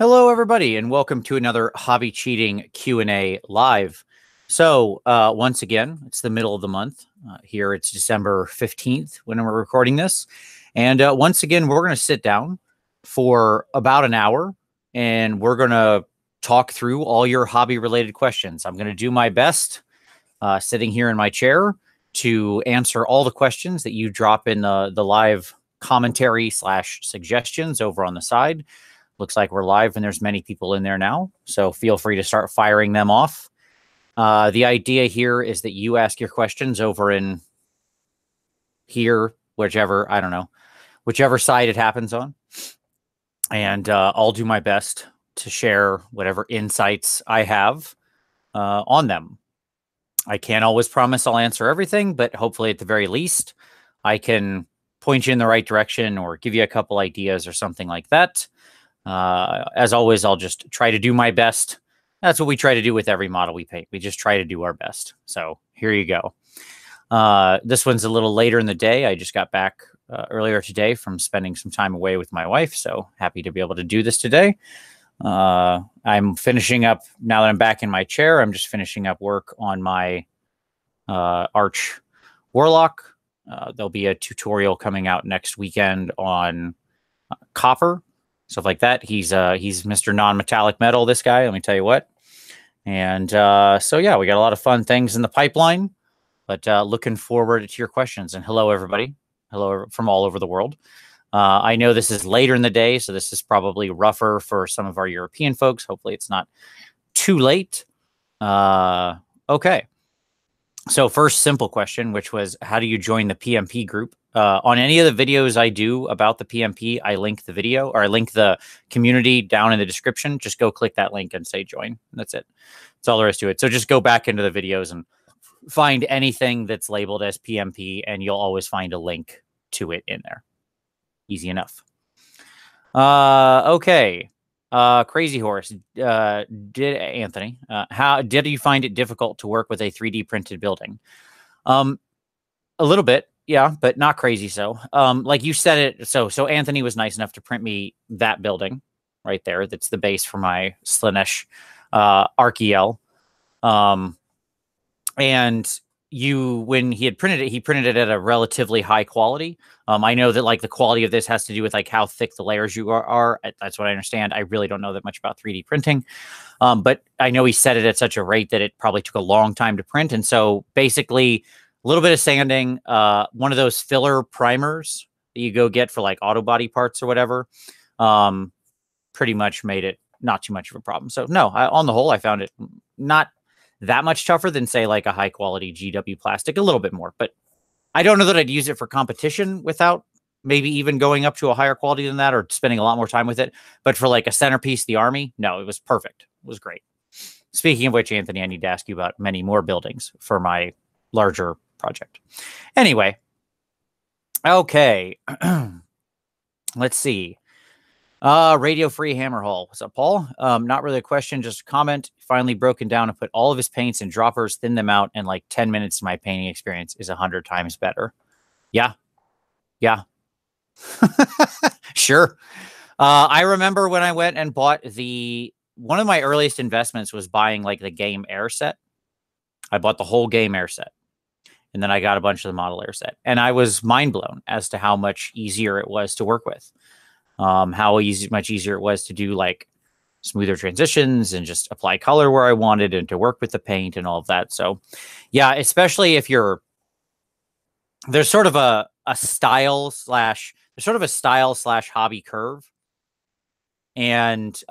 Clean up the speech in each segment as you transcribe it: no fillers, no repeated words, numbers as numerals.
Hello, everybody, and welcome to another Hobby Cheating Q&A live. So, once again, it's the middle of the month. Here it's December 15th when we're recording this. And once again, we're going to sit down for about an hour, and we're going to talk through all your hobby-related questions. I'm going to do my best sitting here in my chair to answer all the questions that you drop in the live commentary / suggestions over on the side. Looks like we're live and there's many people in there now, so feel free to start firing them off. The idea here is that you ask your questions over in here, whichever side it happens on. And I'll do my best to share whatever insights I have on them. I can't always promise I'll answer everything, but hopefully at the very least, I can point you in the right direction or give you a couple ideas or something like that. As always, I'll just try to do my best. That's what we try to do with every model we paint. We just try to do our best. So here you go. This one's a little later in the day. I just got back earlier today from spending some time away with my wife. So happy to be able to do this today. I'm finishing up, now that I'm back in my chair, I'm just finishing up work on my Arch Warlock. There'll be a tutorial coming out next weekend on copper. Stuff like that. He's Mr. Non-metallic metal, this guy, let me tell you what. And so, yeah, we got a lot of fun things in the pipeline, but looking forward to your questions. And hello, everybody. Hello from all over the world. I know this is later in the day, so this is probably rougher for some of our European folks. Hopefully it's not too late. Okay. So first simple question, which was, how do you join the PMP group? On any of the videos I do about the PMP, I link the video, or I link the community down in the description. Just go click that link and say join. That's it. That's all there is to it. So just go back into the videos and find anything that's labeled as PMP, and you'll always find a link to it in there. Easy enough. Okay. Crazy Horse, Anthony, how did you find it difficult to work with a 3D printed building? A little bit, yeah, but not crazy. So, like you said it. So Anthony was nice enough to print me that building right there. That's the base for my Slaanesh Archaeal. And when he had printed it, he printed it at a relatively high quality. I know that like the quality of this has to do with like how thick the layers you are. That's what I understand. I really don't know that much about 3D printing. But I know he set it at such a rate that it probably took a long time to print. And so basically a little bit of sanding, one of those filler primers that you go get for like auto body parts or whatever, pretty much made it not too much of a problem. So no, on the whole, I found it not that much tougher than say like a high quality GW plastic, a little bit more, but I don't know that I'd use it for competition without maybe even going up to a higher quality than that or spending a lot more time with it. But for like a centerpiece, the army, no, it was perfect. It was great. Speaking of which, Anthony, I need to ask you about many more buildings for my larger project. Anyway. Okay. Let's see. Radio Free Hammerhall. What's up, Paul? Not really a question, just a comment. Finally broken down and put all of his paints in droppers, thin them out, and like 10 minutes of my painting experience is 100 times better. Yeah. Yeah. Sure. I remember when I went and bought one of my earliest investments was buying like the Game Air set. I bought the whole Game Air set. And then I got a bunch of the Model Air set. And I was mind blown as to how much easier it was to work with. Much easier it was to do like smoother transitions and just apply color where I wanted and to work with the paint and all of that. So yeah, especially if there's sort of a style / hobby curve. And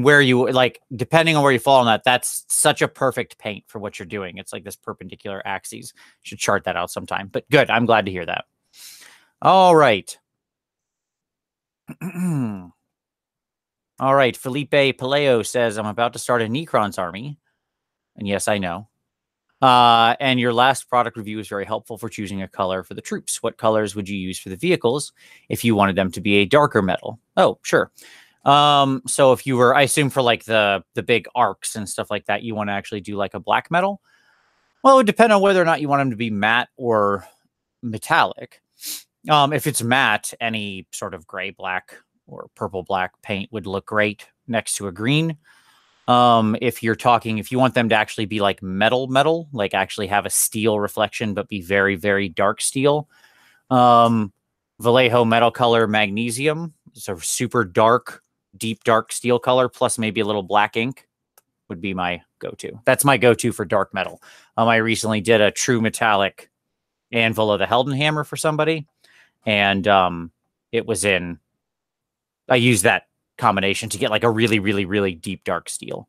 where you like, depending on where you fall on that, that's such a perfect paint for what you're doing. It's like this perpendicular axis. Should chart that out sometime, but good. I'm glad to hear that. All right. All right. Felipe Paleo says, I'm about to start a Necrons army. And yes, I know. And your last product review is very helpful for choosing a color for the troops. What colors would you use for the vehicles if you wanted them to be a darker metal? Oh, sure. So if you were, I assume for like the big arcs and stuff like that, you want to actually do like a black metal. Well, it would depend on whether or not you want them to be matte or metallic. If it's matte, any sort of gray black or purple black paint would look great next to a green. If you want them to actually be like metal, like actually have a steel reflection, but be very, very dark steel. Vallejo metal color magnesium. It's a super dark, deep dark steel color, plus maybe a little black ink would be my go-to. That's my go-to for dark metal. I recently did a true metallic Anvil of the Heldenhammer for somebody, and it was in. I used that combination to get like a really, really, really deep dark steel.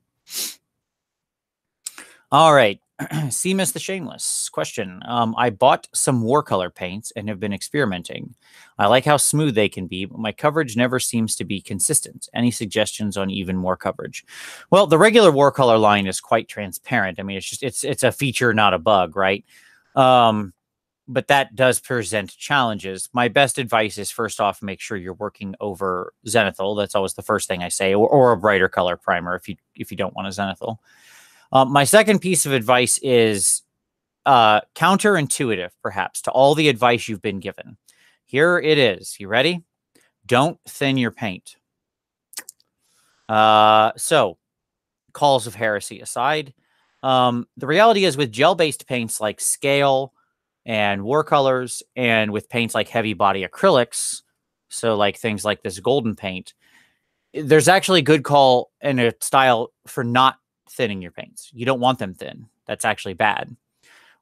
All right. Seamus the Shameless question. I bought some Warcolor paints and have been experimenting. I like how smooth they can be, but my coverage never seems to be consistent. Any suggestions on even more coverage? Well, the regular Warcolor line is quite transparent. I mean, it's a feature, not a bug, right? But that does present challenges. My best advice is, first off, make sure you're working over zenithal. That's always the first thing I say, or a brighter color primer if you don't want a zenithal. My second piece of advice is counterintuitive, perhaps, to all the advice you've been given. Here it is. You ready? Don't thin your paint. So, calls of heresy aside, the reality is with gel-based paints like Scale and Warcolors, and with paints like heavy body acrylics, so like things like this golden paint, there's actually a good call and a style for not thinning your paints. You don't want them thin. That's actually bad.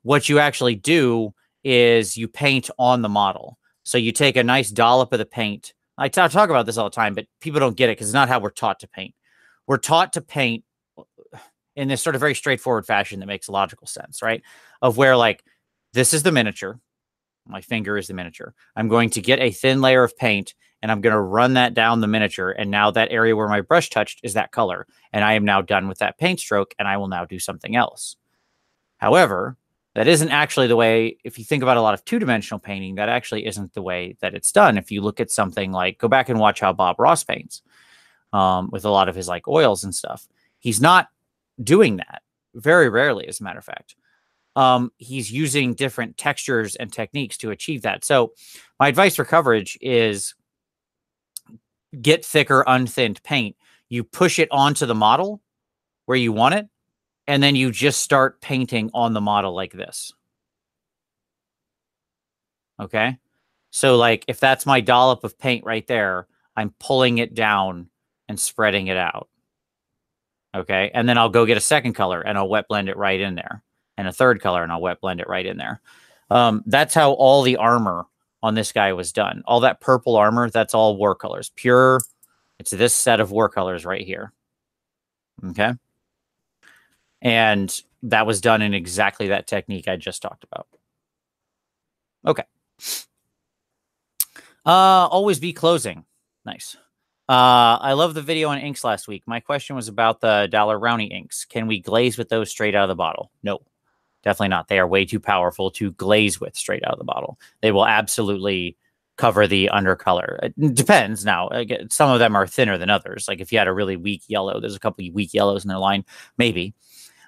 What you actually do is you paint on the model. So you take a nice dollop of the paint. I talk about this all the time, but people don't get it because it's not how we're taught to paint. We're taught to paint in this sort of very straightforward fashion that makes logical sense, right? Of where, like, this is the miniature. My finger is the miniature. I'm going to get a thin layer of paint and I'm going to run that down the miniature. And now that area where my brush touched is that color. And I am now done with that paint stroke and I will now do something else. However, that isn't actually the way, if you think about a lot of two-dimensional painting, that actually isn't the way that it's done. If you look at something like, go back and watch how Bob Ross paints with a lot of his like oils and stuff. He's not doing that. Very rarely, as a matter of fact. He's using different textures and techniques to achieve that. So my advice for coverage is get thicker, unthinned paint. You push it onto the model where you want it, and then you just start painting on the model like this. Okay? So like if that's my dollop of paint right there, I'm pulling it down and spreading it out. Okay? And then I'll go get a second color and I'll wet blend it right in there. And a third color, and I'll wet blend it right in there. That's how all the armor on this guy was done. All that purple armor, that's all Warcolors. Pure, it's this set of Warcolors right here. Okay? And that was done in exactly that technique I just talked about. Okay. Always be closing. Nice. I love the video on inks last week. My question was about the Daler Rowney inks. Can we glaze with those straight out of the bottle? No. Definitely not. They are way too powerful to glaze with straight out of the bottle. They will absolutely cover the undercolor. It depends. Now, some of them are thinner than others. Like if you had a really weak yellow, there's a couple of weak yellows in their line, maybe.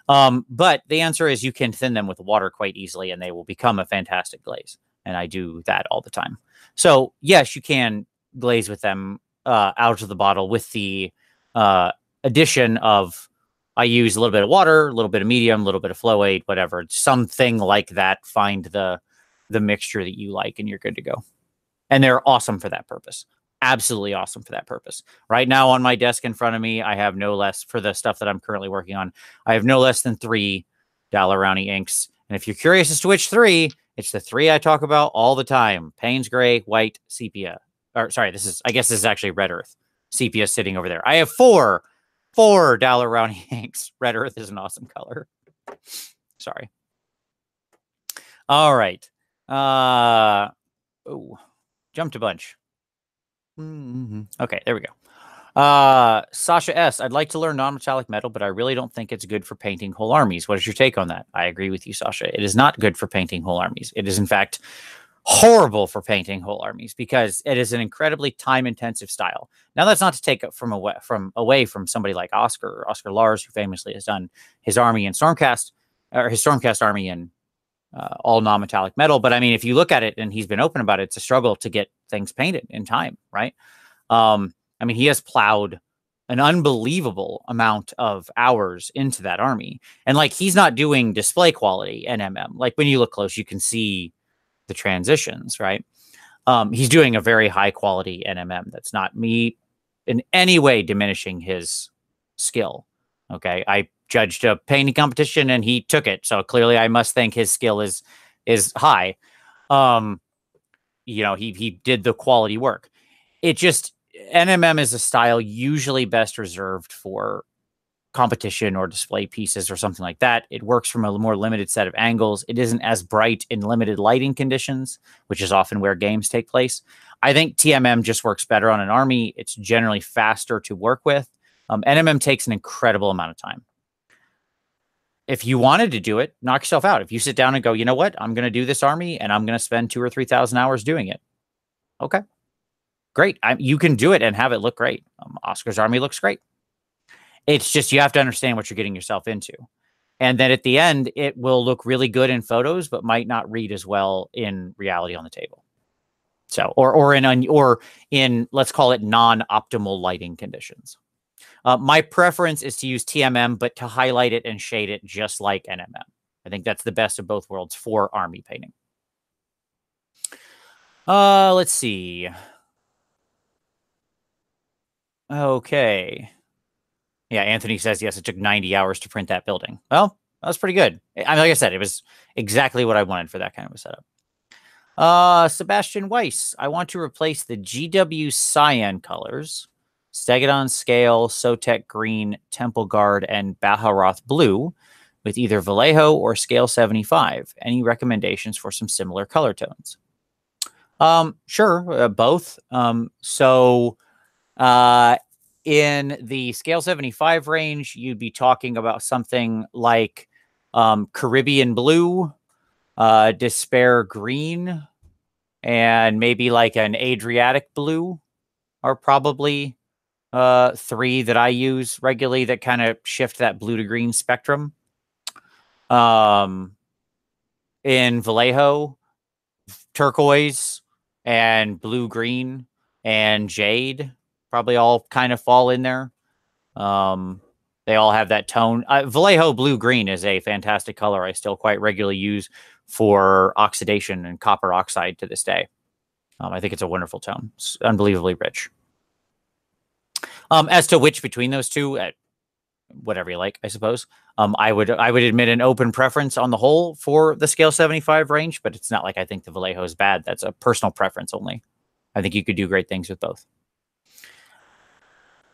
But the answer is you can thin them with water quite easily and they will become a fantastic glaze. And I do that all the time. So yes, you can glaze with them out of the bottle with the addition of, I use a little bit of water, a little bit of medium, a little bit of Flow-Aid, whatever, something like that. Find the mixture that you like and you're good to go. And they're awesome for that purpose. Absolutely awesome for that purpose. Right now on my desk in front of me, I have no less, for the stuff that I'm currently working on, I have no less than 3 Daler Rowney inks. And if you're curious as to which 3, it's the 3 I talk about all the time. Payne's Gray, White, Sepia. Or sorry, I guess this is actually Red Earth. Sepia sitting over there. I have 4 Daler Rowney inks. Red Earth is an awesome color. Sorry. All right. Jumped a bunch. Okay, there we go. Sasha S. I'd like to learn non-metallic metal, but I really don't think it's good for painting whole armies. What is your take on that? I agree with you, Sasha. It is not good for painting whole armies. It is, in fact, horrible for painting whole armies because it is an incredibly time-intensive style. Now, that's not to take it away from somebody like Oscar Lars, who famously has done his army in Stormcast, or his Stormcast army in all non-metallic metal. But I mean, if you look at it, and he's been open about it, it's a struggle to get things painted in time, right? I mean, he has plowed an unbelievable amount of hours into that army. And like, he's not doing display quality NMM. Like, when you look close, you can see the transitions, right? He's doing a very high quality NMM. That's not me in any way diminishing his skill. Okay. I judged a painting competition and he took it. So clearly I must think his skill is high. You know, he did the quality work. It just, NMM is a style usually best reserved for competition or display pieces or something like that. It works from a more limited set of angles. It isn't as bright in limited lighting conditions, which is often where games take place. I think TMM just works better on an army. It's generally faster to work with. NMM takes an incredible amount of time. If you wanted to do it, knock yourself out. If you sit down and go, you know what, I'm going to do this army and I'm going to spend 2,000 or 3,000 hours doing it. Okay, great. You can do it and have it look great. Oscar's army looks great. It's just, you have to understand what you're getting yourself into. And then at the end, it will look really good in photos, but might not read as well in reality on the table. So, or in, let's call it non-optimal lighting conditions. My preference is to use TMM, but to highlight it and shade it just like NMM. I think that's the best of both worlds for army painting. Let's see. Okay. Yeah, Anthony says, yes, it took 90 hours to print that building. Well, that was pretty good. I mean, like I said, it was exactly what I wanted for that kind of a setup. Sebastian Weiss, I want to replace the GW Cyan colors, Stegadon Scale, Sotek Green, Temple Guard, and Baharoth Blue with either Vallejo or Scale 75. Any recommendations for some similar color tones? Sure, both. In the Scale 75 range, you'd be talking about something like Caribbean Blue, Despair Green, and maybe like an Adriatic Blue are probably three that I use regularly that kind of shift that blue to green spectrum. In Vallejo, turquoise and blue-green and jade probably all kind of fall in there. They all have that tone. Vallejo blue-green is a fantastic color I still quite regularly use for oxidation and copper oxide to this day. I think it's a wonderful tone. It's unbelievably rich. As to which between those two, whatever you like, I suppose. I would admit an open preference on the whole for the Scale 75 range, but it's not like I think the Vallejo is bad. That's a personal preference only. I think you could do great things with both.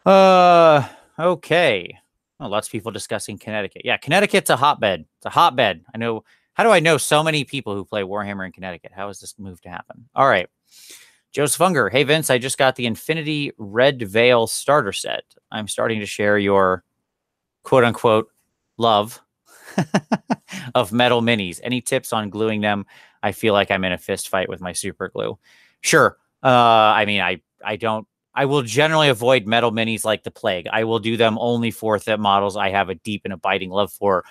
Okay. Oh, lots of people discussing Connecticut. Yeah, Connecticut's a hotbed. It's a hotbed. I know. How do I know so many people who play Warhammer in Connecticut? How is this move to happen? All right. Joseph Unger. Hey, Vince, I just got the Infinity Red Veil starter set. I'm starting to share your quote-unquote love of metal minis. Any tips on gluing them? I feel like I'm in a fist fight with my super glue. Sure. I mean, I will generally avoid metal minis like the plague. I will do them only for the models I have a deep and abiding love for,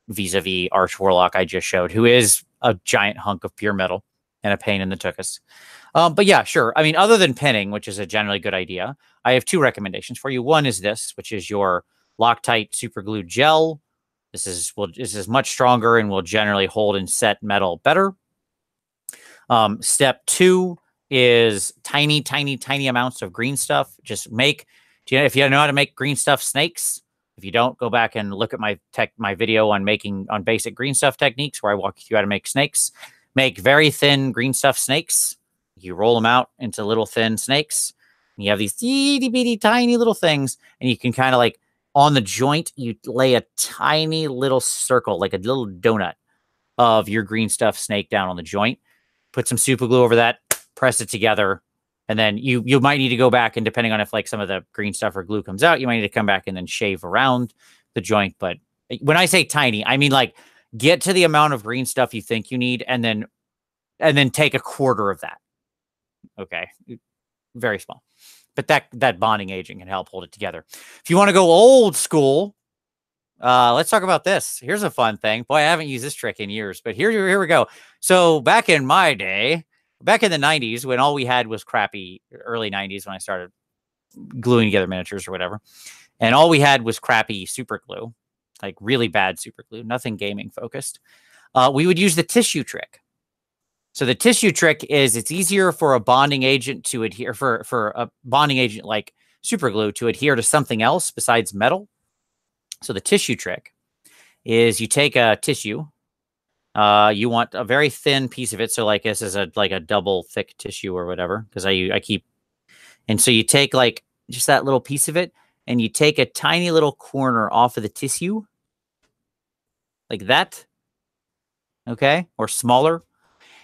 vis-a-vis Arch Warlock I just showed, who is a giant hunk of pure metal and a pain in the tuchus. But yeah, sure. I mean, other than pinning, which is a generally good idea, I have two recommendations for you. One is this, which is your Loctite super glue gel. This is much stronger and will generally hold and set metal better. Step two is tiny amounts of green stuff. Just if you know how to make green stuff snakes. If you don't, go back and look at my video on basic green stuff techniques, where I walk you through how to make snakes. Make very thin green stuff snakes. You roll them out into little thin snakes. And you have these itty bitty tiny little things, and you can kind of like on the joint, you lay a tiny little circle, like a little donut of your green stuff snake down on the joint. Put some super glue over that, press it together, and then you might need to go back, and depending on if like some of the green stuff or glue comes out, you might need to come back and then shave around the joint. But when I say tiny, I mean like get to the amount of green stuff you think you need, and then take a quarter of that. Okay, very small, but that bonding agent can help hold it together. If you want to go old school, let's talk about this. Here's a fun thing. Boy, I haven't used this trick in years, but here we go. So back in my day, back in the 90s, when all we had was crappy, early 90s when I started gluing together miniatures or whatever. And all we had was crappy super glue, like really bad super glue, nothing gaming focused. We would use the tissue trick. So the tissue trick is it's easier for a bonding agent to adhere for a bonding agent like super glue to adhere to something else besides metal. So the tissue trick is you take a tissue. You want a very thin piece of it. So like this is a double thick tissue or whatever, because I keep. And so you take like just that little piece of it and you take a tiny little corner off of the tissue like that. Okay. Or smaller.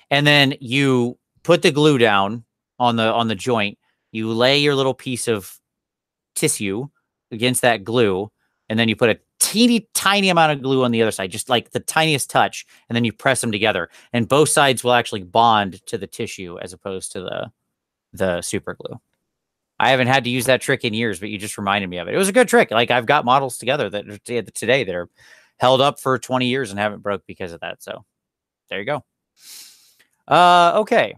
And then you put the glue down on the joint. You lay your little piece of tissue against that glue, and then you put a teeny tiny amount of glue on the other side, just like the tiniest touch, and then you press them together, and both sides will actually bond to the tissue as opposed to the super glue. I haven't had to use that trick in years, but you just reminded me of it. It was a good trick. Like I've got models together that today that are held up for 20 years and haven't broke because of that. So there you go. Okay.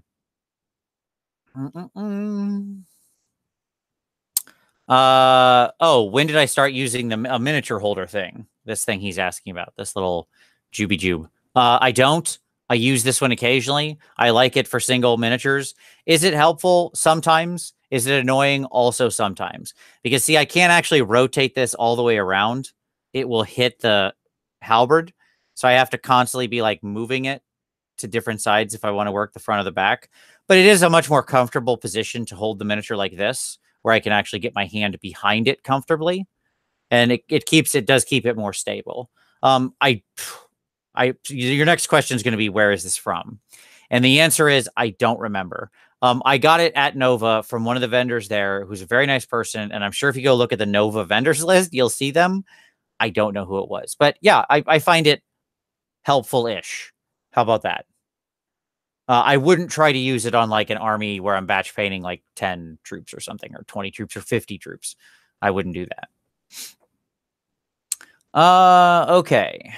Oh, when did I start using a miniature holder thing? This thing he's asking about, this little Juby Jube. I don't. I use this one occasionally. I like it for single miniatures. Is it helpful? Sometimes. Is it annoying? Also sometimes. Because see, I can't actually rotate this all the way around. It will hit the halberd. So I have to constantly be like moving it to different sides if I want to work the front or the back. But it is a much more comfortable position to hold the miniature like this, where I can actually get my hand behind it comfortably. And it does keep it more stable. Your next question is going to be, where is this from? And the answer is, I don't remember. I got it at Nova from one of the vendors there, who's a very nice person. And I'm sure if you go look at the Nova vendors list, you'll see them. I don't know who it was, but yeah, I find it helpful-ish. How about that? I wouldn't try to use it on like an army where I'm batch painting like 10 troops or something, or 20 troops or 50 troops. I wouldn't do that. Okay.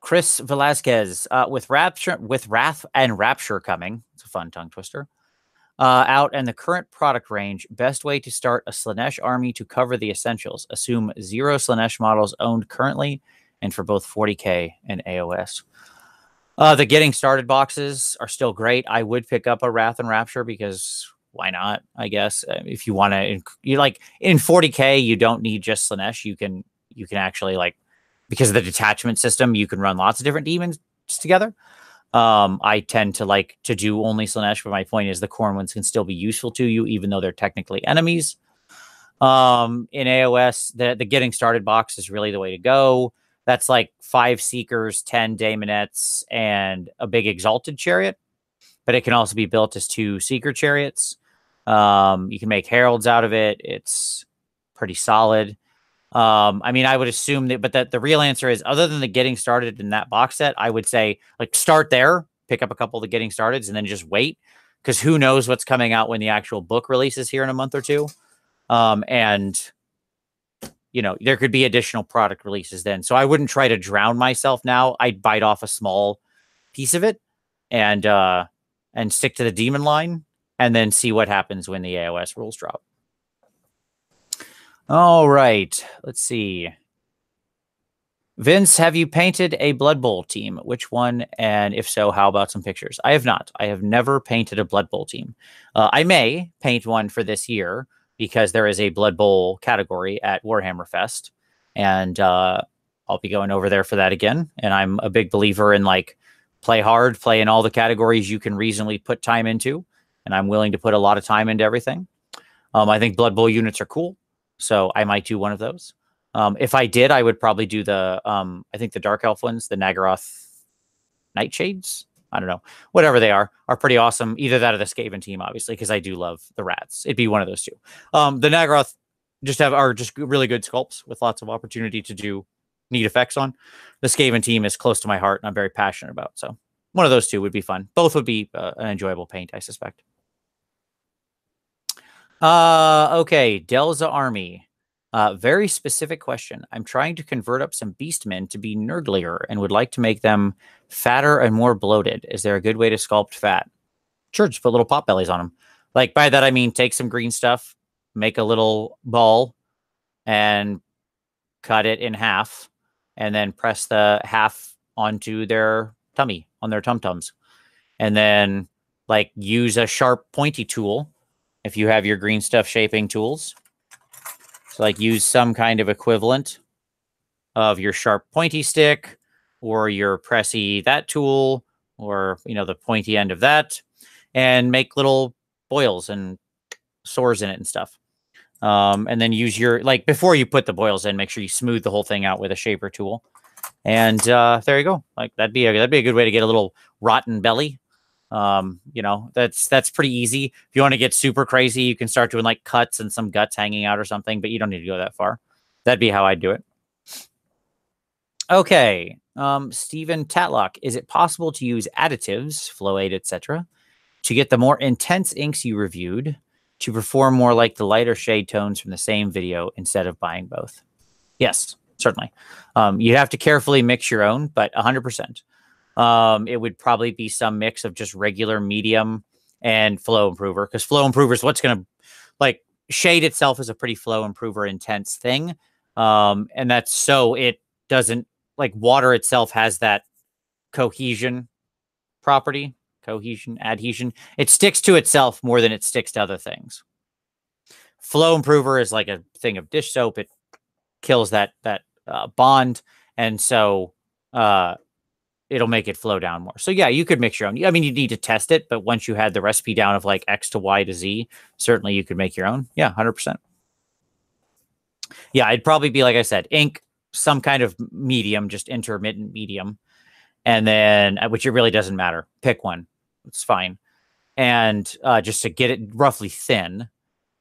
Chris Velasquez, with Wrath and Rapture coming, it's a fun tongue twister, out, and the current product range, best way to start a Slaanesh army to cover the essentials. Assume 0 Slaanesh models owned currently, and for both 40K and AOS. The getting started boxes are still great. I would pick up a Wrath and Rapture because why not? I guess if you want to, you like in 40K, you don't need just Slaanesh. You can actually, like, because of the detachment system, you can run lots of different demons together. I tend to like to do only Slaanesh, but my point is the Khorne ones can still be useful to you, even though they're technically enemies. In AOS, the getting started box is really the way to go. That's like 5 Seekers, 10 Daemonettes, and a big Exalted Chariot. But it can also be built as 2 Seeker Chariots. You can make Heralds out of it. It's pretty solid. I mean, I would assume that, but the real answer is, other than the getting started in that box set, I would say, like, start there, pick up a couple of the getting starteds, and then just wait. Because who knows what's coming out when the actual book releases here in a month or two. And you know, there could be additional product releases then. So I wouldn't try to drown myself now. I'd bite off a small piece of it and stick to the demon line and then see what happens when the AOS rules drop. All right. Let's see. Vince, have you painted a Blood Bowl team? Which one? And if so, how about some pictures? I have not. I have never painted a Blood Bowl team. I may paint one for this year, because there is a Blood Bowl category at Warhammer Fest, and I'll be going over there for that again. And I'm a big believer in, like, play hard, play in all the categories you can reasonably put time into, and I'm willing to put a lot of time into everything. I think Blood Bowl units are cool, so I might do one of those. If I did, I would probably do the, I think the Dark Elf ones, the Naggaroth Nightshades. I don't know. Whatever they are pretty awesome. Either that or the Skaven team, obviously, because I do love the rats. It'd be one of those two. The Naggaroth are just really good sculpts with lots of opportunity to do neat effects on. The Skaven team is close to my heart and I'm very passionate about. So one of those two would be fun. Both would be an enjoyable paint, I suspect. Okay. Delza Army. Very specific question. I'm trying to convert up some beastmen to be nurglier and would like to make them fatter and more bloated. Is there a good way to sculpt fat? Sure, just put little pot bellies on them. Like, by that I mean take some green stuff, make a little ball and cut it in half, and then press the half onto their tummy, on their tum-tums. And then like use a sharp pointy tool if you have your green stuff shaping tools. So like use some kind of equivalent of your sharp pointy stick or your pressy that tool, or, you know, the pointy end of that, and make little boils and sores in it and stuff. And then use your, like, before you put the boils in, make sure you smooth the whole thing out with a shaper tool. And there you go. Like that'd be a good way to get a little rotten belly. You know, that's pretty easy. If you want to get super crazy, you can start doing like cuts and some guts hanging out or something, but you don't need to go that far. That'd be how I'd do it. Okay. Stephen Tatlock, is it possible to use additives, Flow8, etc., to get the more intense inks you reviewed to perform more like the lighter shade tones from the same video instead of buying both? Yes, certainly. You have to carefully mix your own, but 100%. It would probably be some mix of just regular medium and flow improver, because flow improver is what's going to, like, shade itself is a pretty flow improver intense thing. And that's so it doesn't, like, water itself has that cohesion property, adhesion. It sticks to itself more than it sticks to other things. Flow improver is like a thing of dish soap. It kills that bond. And so, it'll make it flow down more. So yeah, you could mix your own. I mean, you need to test it, but once you had the recipe down of like X to Y to Z, certainly you could make your own. Yeah, 100%. Yeah, it'd probably be, like I said, ink, some kind of medium, just intermittent medium. And then, which it really doesn't matter. Pick one. It's fine. And just to get it roughly thin.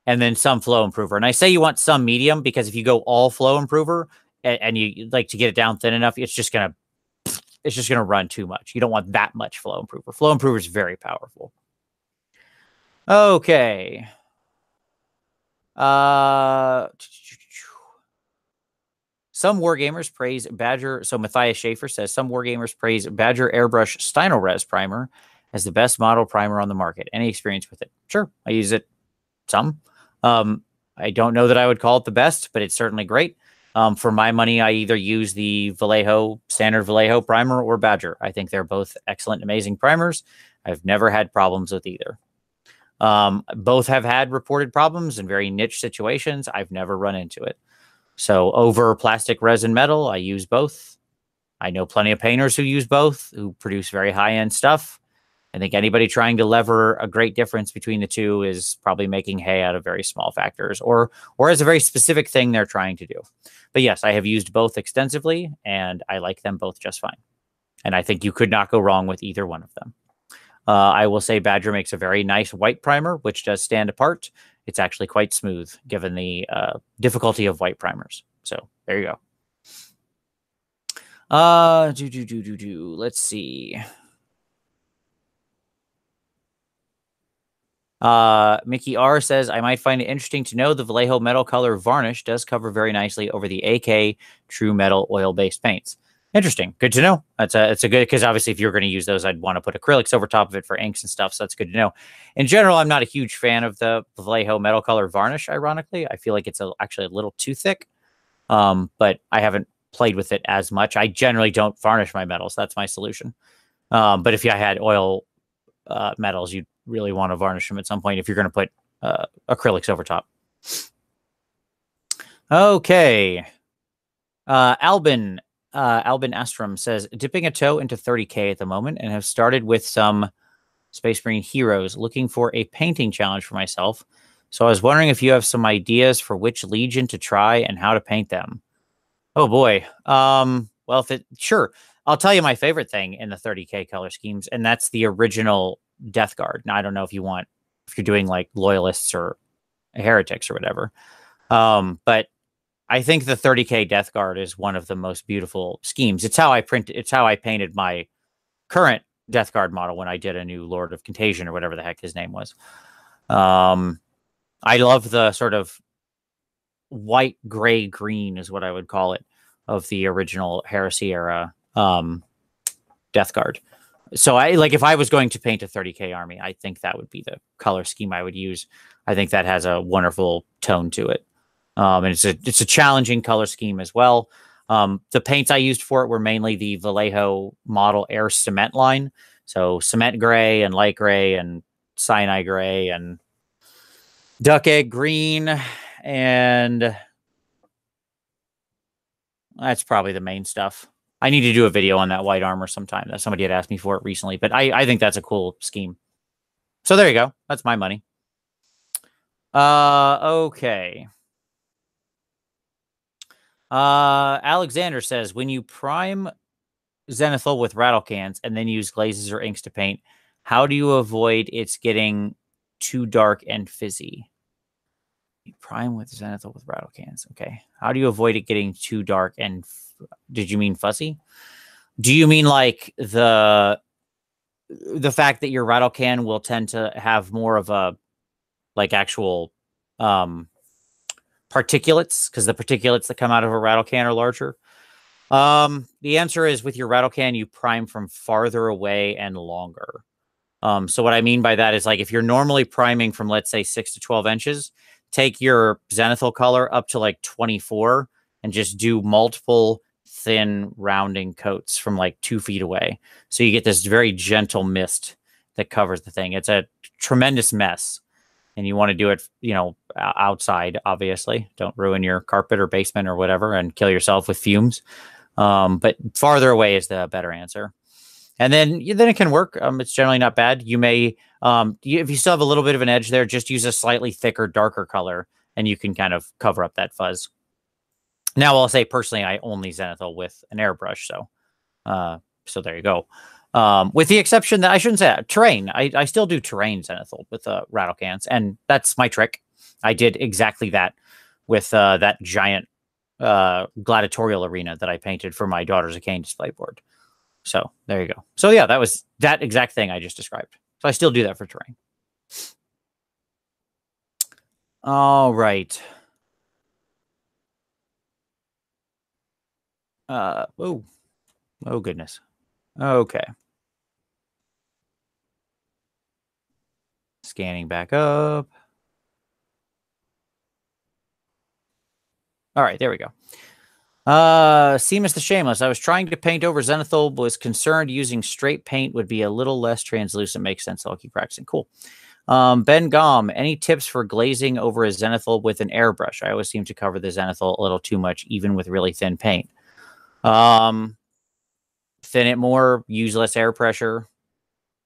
And then some flow improver. And I say you want some medium because if you go all flow improver and you like to get it down thin enough, it's just going to run too much. You don't want that much flow improver. Flow improver is very powerful. Okay. Some wargamers praise Badger. So Matthias Schaefer says some wargamers praise Badger Airbrush Stynylrez primer as the best model primer on the market. Any experience with it? Sure, I use it some. I don't know that I would call it the best, but it's certainly great. For my money, I either use the Vallejo, standard Vallejo primer or Badger. I think they're both excellent, amazing primers. I've never had problems with either. Both have had reported problems in very niche situations. I've never run into it. So over plastic, resin, metal, I use both. I know plenty of painters who use both, who produce very high-end stuff. I think anybody trying to lever a great difference between the two is probably making hay out of very small factors, or as a very specific thing they're trying to do. But yes, I have used both extensively, and I like them both just fine. And I think you could not go wrong with either one of them. I will say Badger makes a very nice white primer, which does stand apart. It's actually quite smooth, given the difficulty of white primers. So there you go. Let's see. Mickey R says, I might find it interesting to know the Vallejo Metal Color Varnish does cover very nicely over the AK True Metal oil-based paints. Interesting. Good to know. It's a good, because obviously if you're going to use those, I'd want to put acrylics over top of it for inks and stuff. So that's good to know. In general, I'm not a huge fan of the Vallejo Metal Color Varnish, ironically. I feel like it's actually a little too thick. But I haven't played with it as much. I generally don't varnish my metals. That's my solution. But if I had oil metals, you'd really want to varnish them at some point if you're going to put acrylics over top. Okay. Albin Astrom says, dipping a toe into 30K at the moment and have started with some Space Marine Heroes, looking for a painting challenge for myself. So I was wondering if you have some ideas for which Legion to try and how to paint them. Oh boy. Well, sure. I'll tell you my favorite thing in the 30K color schemes, and that's the original Death Guard. Now, I don't know if you're doing like loyalists or heretics or whatever. But I think the 30K Death Guard is one of the most beautiful schemes. It's how I painted my current Death Guard model when I did a new Lord of Contagion or whatever the heck his name was. I love the sort of white, gray, green is what I would call it, of the original Heresy era Death Guard. So if I was going to paint a 30K army, I think that would be the color scheme I would use. I think that has a wonderful tone to it. And it's a challenging color scheme as well. The paints I used for it were mainly the Vallejo Model Air Cement line. So cement gray and light gray and cyanide gray and duck egg green. And that's probably the main stuff. I need to do a video on that white armor sometime. Somebody had asked me for it recently, but I think that's a cool scheme. So there you go. That's my money. Okay. Alexander says, when you prime Zenithal with rattle cans and then use glazes or inks to paint, how do you avoid it's getting too dark and fizzy? You prime with Zenithal with rattle cans. Okay. How do you avoid it getting too dark and did you mean fuzzy? Do you mean like the fact that your rattle can will tend to have more of a like actual particulates, because the particulates that come out of a rattle can are larger? The answer is with your rattle can, you prime from farther away and longer. So what I mean by that is like if you're normally priming from, let's say, 6 to 12 inches, take your Zenithal color up to like 24 and just do multiple thin rounding coats from like 2 feet away. So you get this very gentle mist that covers the thing. It's a tremendous mess. And you want to do it, outside, obviously. Don't ruin your carpet or basement or whatever and kill yourself with fumes. But farther away is the better answer. And then it can work. It's generally not bad. You may, if you still have a little bit of an edge there, just use a slightly thicker, darker color, and you can kind of cover up that fuzz. Now, I'll say personally, I only Zenithal with an airbrush, so there you go. With the exception that I shouldn't say that, terrain. I still do terrain Zenithal with rattle cans, and that's my trick. I did exactly that with that giant gladiatorial arena that I painted for my Daughters of Khaine display board. So there you go. So yeah, that was that exact thing I just described. So I still do that for terrain. All right. Oh goodness. Okay. Scanning back up. All right, there we go. Seamus the Shameless. I was trying to paint over Zenithal, but was concerned using straight paint would be a little less translucent. Makes sense. I'll keep practicing. Cool. Ben Gom, any tips for glazing over a Zenithal with an airbrush? I always seem to cover the Zenithal a little too much, even with really thin paint. Thin it more, use less air pressure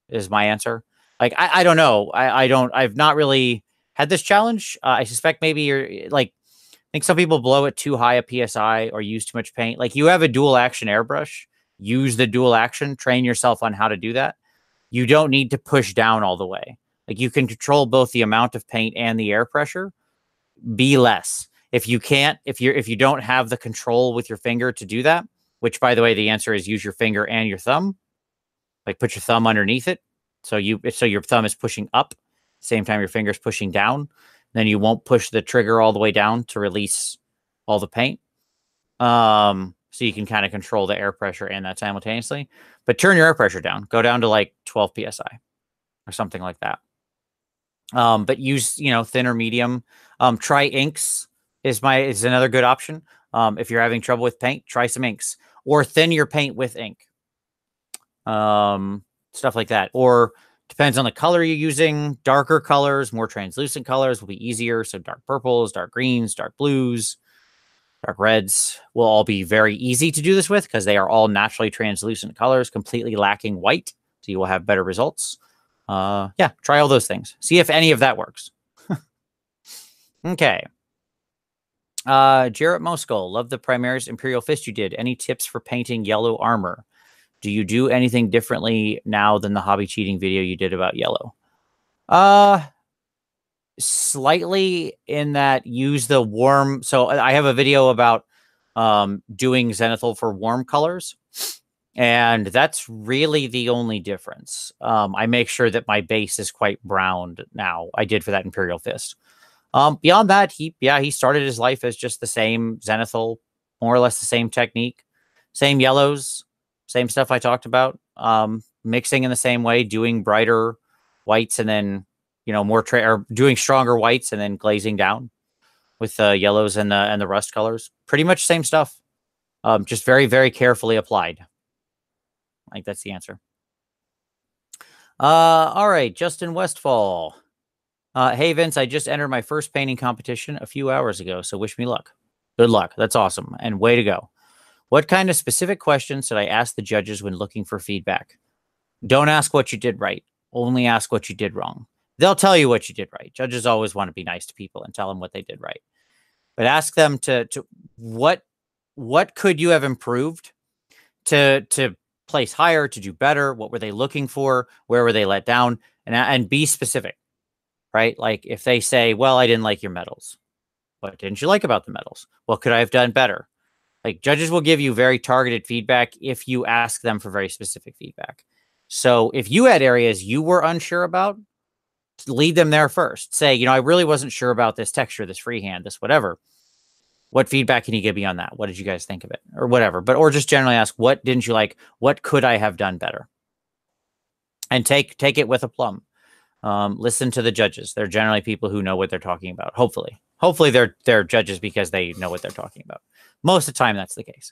is my answer. Like, I don't know. I've not really had this challenge. I suspect maybe you're like, I think some people blow it too high a PSI or use too much paint. Like you have a dual action airbrush, use the dual action, train yourself on how to do that. You don't need to push down all the way. Like you can control both the amount of paint and the air pressure. Be less. If you can't, if you don't have the control with your finger to do that, which by the way, the answer is use your finger and your thumb. Like put your thumb underneath it. So your thumb is pushing up, same time your finger's pushing down. Then you won't push the trigger all the way down to release all the paint. So you can kind of control the air pressure and that simultaneously. But turn your air pressure down. Go down to like 12 PSI or something like that. But use, thin or medium. Try inks is another good option. If you're having trouble with paint, try some inks. Or thin your paint with ink. Stuff like that. Or depends on the color you're using. Darker colors, more translucent colors will be easier. So dark purples, dark greens, dark blues, dark reds will all be very easy to do this with because they are all naturally translucent colors, completely lacking white. So you will have better results. Yeah, try all those things. See if any of that works. Okay. Jarrett Moskull, love the Primaris Imperial Fist you did. Any tips for painting yellow armor? Do you do anything differently now than the hobby cheating video you did about yellow? Slightly in that use the warm. So I have a video about doing Zenithal for warm colors. And that's really the only difference. I make sure that my base is quite browned now. I did for that Imperial Fist. Beyond that, he started his life as just the same Zenithal, more or less the same technique, same yellows, same stuff I talked about. mixing in the same way, doing brighter whites and then, more or doing stronger whites and then glazing down with the yellows and the rust colors. Pretty much same stuff. Just very, very carefully applied. I think that's the answer. All right, Justin Westfall. Hey, Vince, I just entered my first painting competition a few hours ago, so wish me luck. Good luck. That's awesome. And way to go. What kind of specific questions should I ask the judges when looking for feedback? Don't ask what you did right. Only ask what you did wrong. They'll tell you what you did right. Judges always want to be nice to people and tell them what they did right. But ask them to what could you have improved to place higher, to do better? What were they looking for? Where were they let down? And be specific, right? Like if they say, well, I didn't like your medals. What didn't you like about the medals? What could I have done better? Like judges will give you very targeted feedback if you ask them for very specific feedback. So if you had areas you were unsure about, lead them there first. Say, I really wasn't sure about this texture, this freehand, this whatever. What feedback can you give me on that? What did you guys think of it? Or whatever. Or just generally ask, what didn't you like? What could I have done better? And take it with a plum. Listen to the judges. They're generally people who know what they're talking about. Hopefully they're judges because they know what they're talking about. Most of the time, that's the case.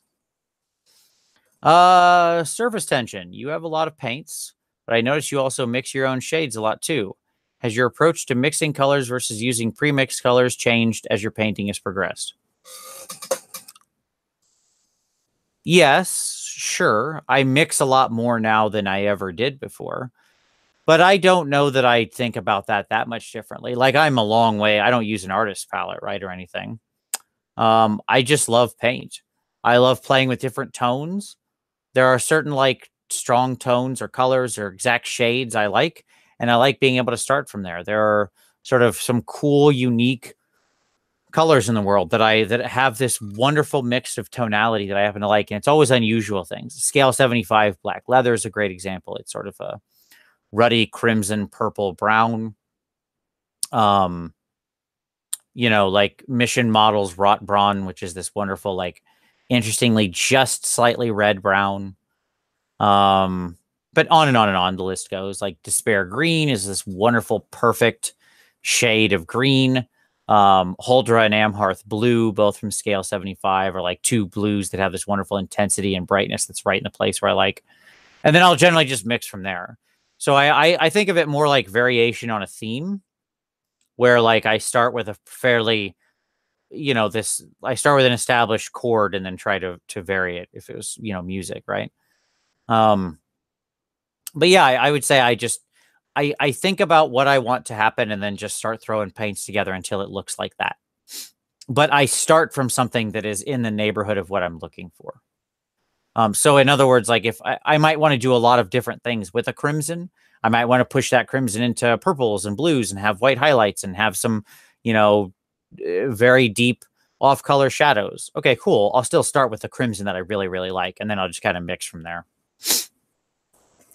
Surface tension. You have a lot of paints, but I notice you also mix your own shades a lot too. Has your approach to mixing colors versus using pre-mixed colors changed as your painting has progressed? Yes, sure. I mix a lot more now than I ever did before. But I don't know that I think about that much differently. Like I'm a long way. I don't use an artist palette, right, or anything. I just love paint. I love playing with different tones. There are certain like strong tones or colors or exact shades I like, and I like being able to start from there. There are sort of some cool, unique colors in the world that have this wonderful mix of tonality that I happen to like, and it's always unusual things. Scale 75 black leather is a great example. It's sort of a ruddy crimson, purple, brown. Like Mission Models Rot Braun, which is this wonderful, like, interestingly just slightly red brown. But on and on and on the list goes. Like Despair Green is this wonderful, perfect shade of green. Huldra and Amharth Blue, both from Scale 75, are like two blues that have this wonderful intensity and brightness that's right in the place where I like. And then I'll generally just mix from there. So I think of it more like variation on a theme, where like I start with a fairly, I start with an established chord and then try to vary it if it was, music, right? But yeah, I would say I think about what I want to happen and then just start throwing paints together until it looks like that. But I start from something that is in the neighborhood of what I'm looking for. So in other words, like if I might want to do a lot of different things with a crimson, I might want to push that crimson into purples and blues and have white highlights and have some, very deep off-color shadows. Okay, cool. I'll still start with the crimson that I really, really like, and then I'll just kind of mix from there.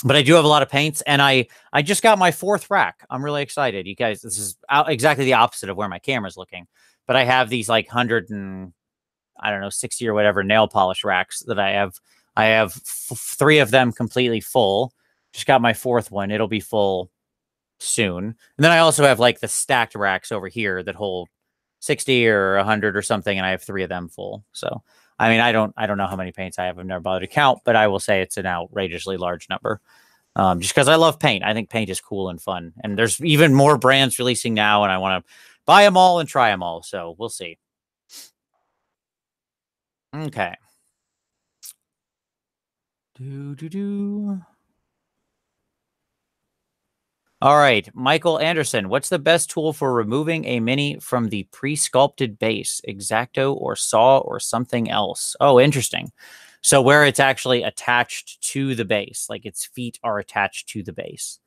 But I do have a lot of paints, and I just got my 4th rack. I'm really excited. You guys, this is exactly the opposite of where my camera's looking. But I have these like 60 or whatever nail polish racks that I have. I have 3 of them completely full. Just got my 4th one. It'll be full soon. And then I also have like the stacked racks over here that hold 60 or 100 or something, and I have 3 of them full. So, I mean, I don't know how many paints I have. I've never bothered to count, but I will say it's an outrageously large number. Just because I love paint. I think paint is cool and fun. And there's even more brands releasing now, and I want to buy them all and try them all. So we'll see. Okay. All right, Michael Anderson, what's the best tool for removing a mini from the pre-sculpted base? X-Acto or saw or something else? Oh, interesting. So where it's actually attached to the base, like its feet are attached to the base.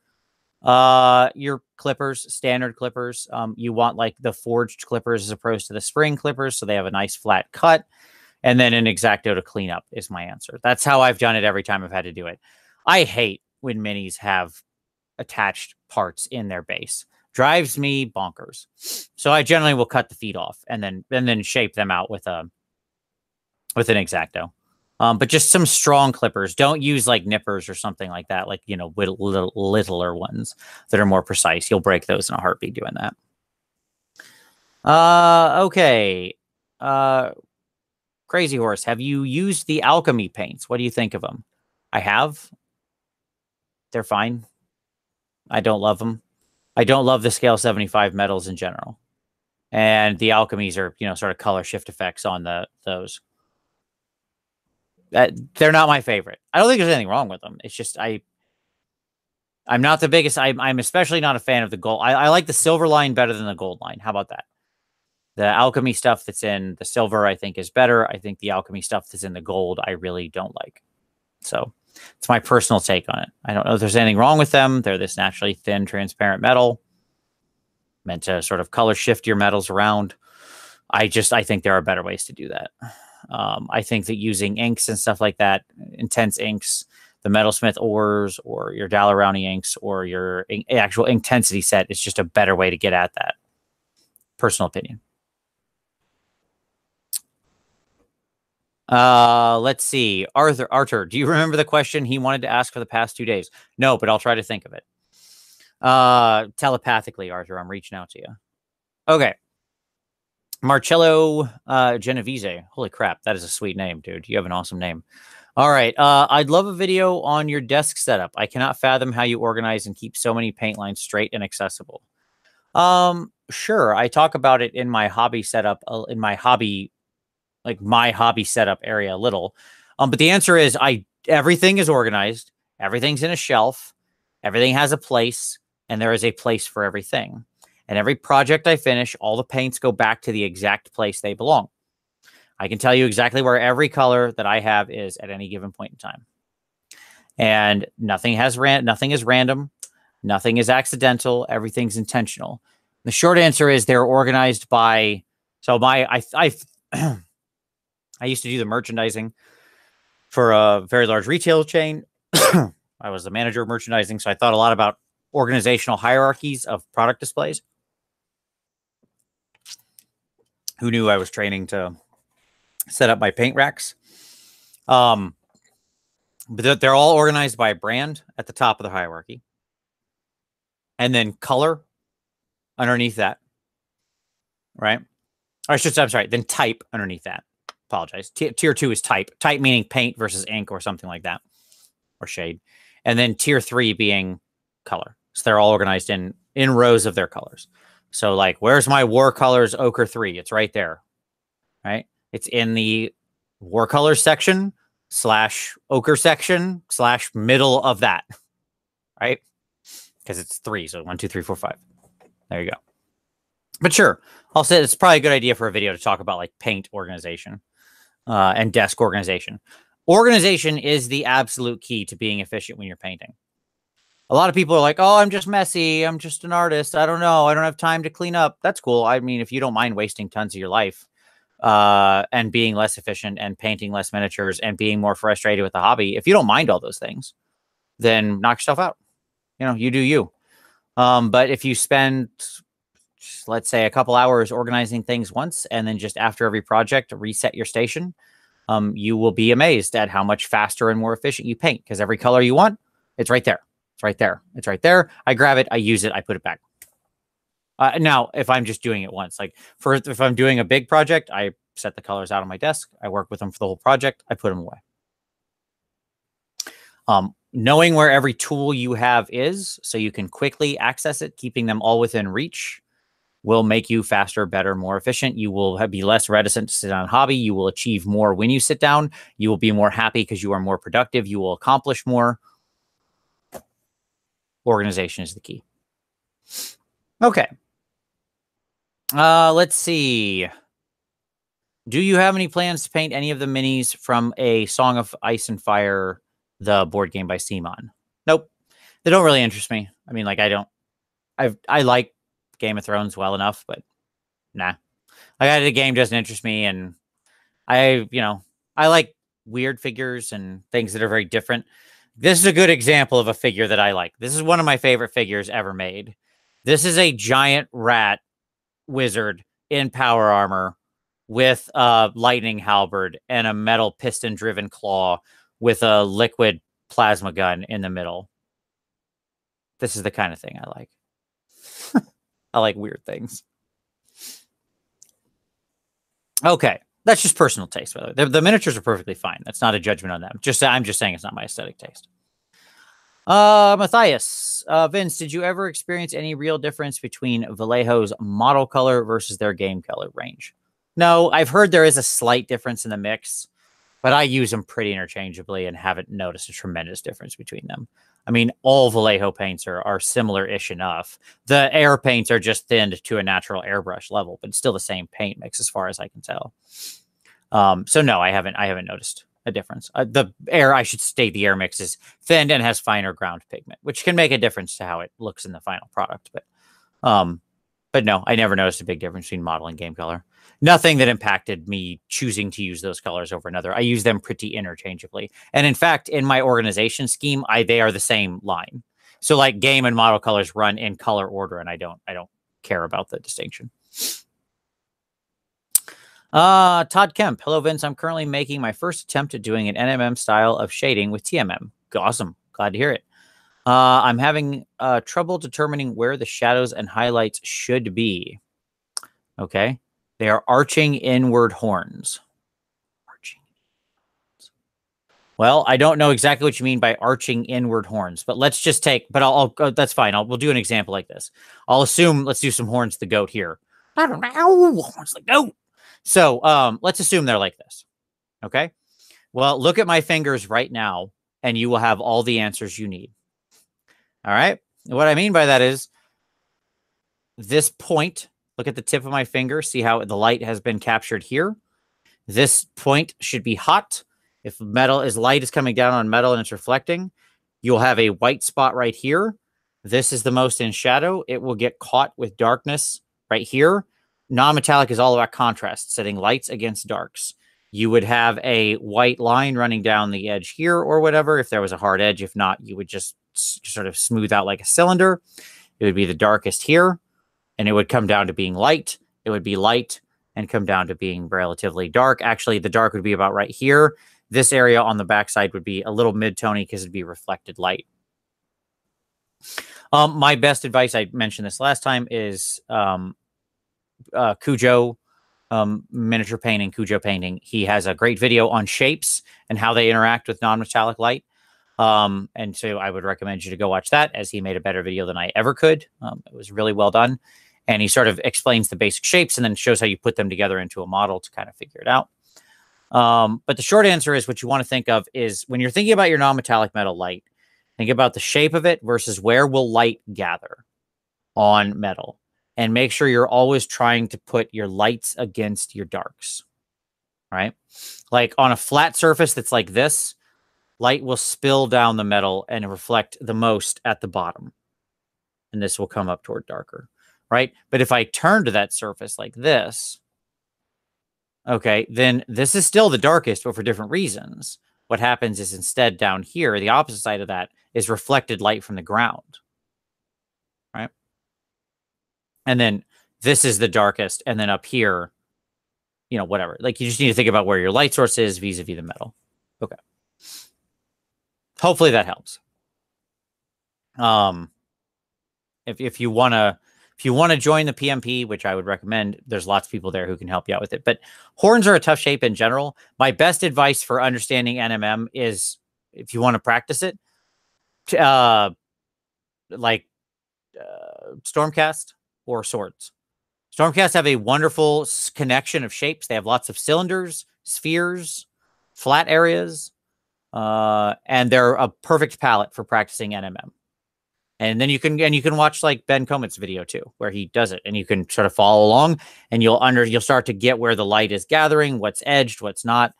Your clippers, standard clippers, you want like the forged clippers as opposed to the spring clippers, so they have a nice flat cut. And then an X-Acto to clean up is my answer. That's how I've done it every time I've had to do it. I hate when minis have attached parts in their base. Drives me bonkers. So I generally will cut the feet off and then shape them out with an X-Acto. But just some strong clippers. Don't use like nippers or something like that, like, you know, littler ones that are more precise. You'll break those in a heartbeat doing that. Okay. Crazy Horse, have you used the alchemy paints? What do you think of them? I have. They're fine. I don't love them. I don't love the scale 75 metals in general. And the alchemies are, you know, sort of color shift effects on those. They're not my favorite. I don't think there's anything wrong with them. It's just I'm not the biggest. I'm especially not a fan of the gold. I like the silver line better than the gold line. How about that? The alchemy stuff that's in the silver, I think, is better. I think the alchemy stuff that's in the gold, I really don't like. So it's my personal take on it. I don't know if there's anything wrong with them. They're this naturally thin, transparent metal meant to sort of color shift your metals around. I think there are better ways to do that. I think that using inks and stuff like that, intense inks, the Metalsmith ores or your Daler-Rowney inks or your actual intensity set is just a better way to get at that. Personal opinion. Let's see. Arthur, do you remember the question he wanted to ask for the past 2 days? No, but I'll try to think of it. Telepathically, Arthur, I'm reaching out to you. Okay. Marcello Genovese. Holy crap, that is a sweet name, dude. You have an awesome name. All right. I'd love a video on your desk setup. I cannot fathom how you organize and keep so many paint lines straight and accessible. Sure. I talk about it in my hobby setup, in my hobby setup area a little. But the answer is everything is organized. Everything's in a shelf. Everything has a place, and there is a place for everything. And every project I finish, all the paints go back to the exact place they belong. I can tell you exactly where every color that I have is at any given point in time. And nothing is random. Nothing is accidental. Everything's intentional. The short answer is they're organized by, I used to do the merchandising for a very large retail chain. I was the manager of merchandising, so I thought a lot about organizational hierarchies of product displays. Who knew I was training to set up my paint racks? But they're all organized by brand at the top of the hierarchy. And then color underneath that. Right? I'm sorry. Then type underneath that. Apologize. Tier 2 is type. Type meaning paint versus ink or something like that. Or shade. And then tier 3 being color. So they're all organized in rows of their colors. So like, where's my War Colors Ochre 3? It's right there. Right? It's in the War Colors section / Ochre section / middle of that. Right? Because it's 3. So 1, 2, 3, 4, 5. There you go. But sure, I'll say it's probably a good idea for a video to talk about like paint organization and desk organization. Organization is the absolute key to being efficient when you're painting. A lot of people are like, oh, I'm just messy. I'm just an artist. I don't know. I don't have time to clean up. That's cool. I mean, if you don't mind wasting tons of your life and being less efficient and painting less miniatures and being more frustrated with the hobby, if you don't mind all those things, then knock yourself out. You know, you do you. But if you spend, let's say, a couple hours organizing things once, and then just after every project, reset your station, you will be amazed at how much faster and more efficient you paint, because every color you want, it's right there. It's right there. It's right there. I grab it. I use it. I put it back. Now, if I'm just doing it once, like if I'm doing a big project, I set the colors out on my desk. I work with them for the whole project. I put them away. Knowing where every tool you have is, so you can quickly access it, keeping them all within reach, will make you faster, better, more efficient. You will be less reticent to sit on hobby. You will achieve more when you sit down. You will be more happy because you are more productive. You will accomplish more. Organization is the key. Okay. Let's see. Do you have any plans to paint any of the minis from a Song of Ice and Fire, the board game by CMON? Nope. They don't really interest me. I mean, like, I like Game of Thrones well enough, but nah. Like, the game doesn't interest me, and I like weird figures and things that are very different. This is a good example of a figure that I like. This is one of my favorite figures ever made. This is a giant rat wizard in power armor with a lightning halberd and a metal piston-driven claw with a liquid plasma gun in the middle. This is the kind of thing I like. I like weird things. Okay. That's just personal taste, by the way. The miniatures are perfectly fine. That's not a judgment on them. I'm just saying it's not my aesthetic taste. Matthias, Vince, did you ever experience any real difference between Vallejo's model color versus their game color range? No, I've heard there is a slight difference in the mix, but I use them pretty interchangeably and haven't noticed a tremendous difference between them. I mean, all Vallejo paints are similar-ish enough. The air paints are just thinned to a natural airbrush level, but it's still the same paint mix as far as I can tell. So no, I haven't noticed a difference. The air mix is thinned and has finer ground pigment, which can make a difference to how it looks in the final product. But no, I never noticed a big difference between model and game color. Nothing that impacted me choosing to use those colors over another. I use them pretty interchangeably. And in fact, in my organization scheme, they are the same line. So like game and model colors run in color order, and I don't care about the distinction. Todd Kemp. Hello, Vince. I'm currently making my first attempt at doing an NMM style of shading with TMM. Awesome. Glad to hear it. I'm having trouble determining where the shadows and highlights should be. Okay. They are arching inward horns. Arching. Well, I don't know exactly what you mean by arching inward horns, but let's just take, but I'll that's fine. We'll do an example like this. I'll assume, let's do some horns the goat here. I don't know. Horns the goat. So let's assume they're like this. Okay. Well, look at my fingers right now, and you will have all the answers you need. All right. What I mean by that is this point, look at the tip of my finger. See how the light has been captured here. This point should be hot. If light is coming down on metal and it's reflecting, you'll have a white spot right here. This is the most in shadow. It will get caught with darkness right here. Non-metallic is all about contrast, setting lights against darks. You would have a white line running down the edge here or whatever if there was a hard edge. If not, you would just sort of smooth out like a cylinder. It would be the darkest here, and it would come down to being light. It would be light and come down to being relatively dark. Actually, the dark would be about right here. This area on the backside would be a little mid-tony because it'd be reflected light. My best advice, I mentioned this last time, is Cujo miniature painting, Cujo painting. He has a great video on shapes and how they interact with non-metallic light. And so I would recommend you to go watch that, as he made a better video than I ever could. It was really well done. And he sort of explains the basic shapes and then shows how you put them together into a model to kind of figure it out. But the short answer is, what you want to think of is, when you're thinking about your non-metallic metal light, think about the shape of it versus where will light gather on metal. And make sure you're always trying to put your lights against your darks. All right. Like on a flat surface that's like this, light will spill down the metal and reflect the most at the bottom. And this will come up toward darker. Right. But if I turn to that surface like this, okay, then this is still the darkest, but for different reasons. What happens is, instead down here, the opposite side of that is reflected light from the ground. Right. And then this is the darkest. And then up here, you know, whatever. Like, you just need to think about where your light source is vis-a-vis the metal. Okay. Hopefully that helps. If you want to join the PMP, which I would recommend, there's lots of people there who can help you out with it. But horns are a tough shape in general. My best advice for understanding NMM is, if you want to practice it, Stormcast or Swords. Stormcast have a wonderful connection of shapes. They have lots of cylinders, spheres, flat areas, and they're a perfect palette for practicing NMM. And then you can watch like Ben Comet's video too, where he does it, and you can sort of follow along, and you'll start to get where the light is gathering, what's edged, what's not.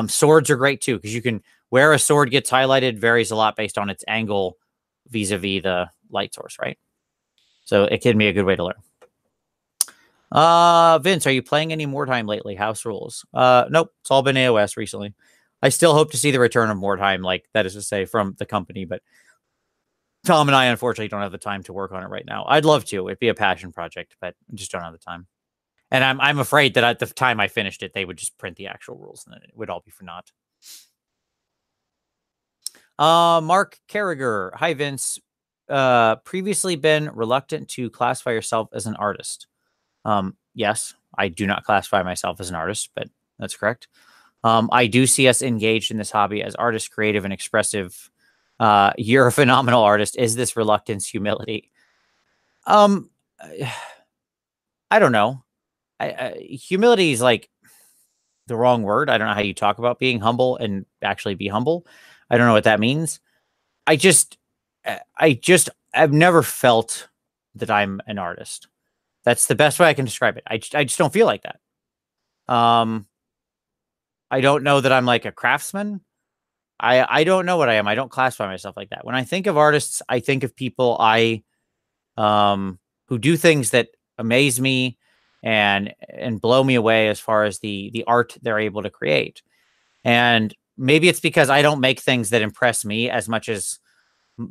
Swords are great too, because you can, where a sword gets highlighted varies a lot based on its angle vis-a-vis the light source, right? So it can be a good way to learn. Vince, are you playing any Mordheim lately? House rules. Nope, it's all been AOS recently. I still hope to see the return of Mordheim, like, that is to say, from the company, but Tom and I, unfortunately, don't have the time to work on it right now. I'd love to. It'd be a passion project, but I just don't have the time. And I'm afraid that at the time I finished it, they would just print the actual rules and then it would all be for naught. Mark Carragher. Hi, Vince. Previously been reluctant to classify yourself as an artist. Yes, I do not classify myself as an artist, but that's correct. I do see us engaged in this hobby as artists, creative and expressive. You're a phenomenal artist. Is this reluctance humility? I don't know. Humility is like the wrong word. I don't know how you talk about being humble and actually be humble. I don't know what that means. I've never felt that I'm an artist. That's the best way I can describe it. I just don't feel like that. I don't know that I'm like a craftsman. I don't know what I am. I don't classify myself like that. When I think of artists, I think of people who do things that amaze me and blow me away as far as the art they're able to create. And maybe it's because I don't make things that impress me as much as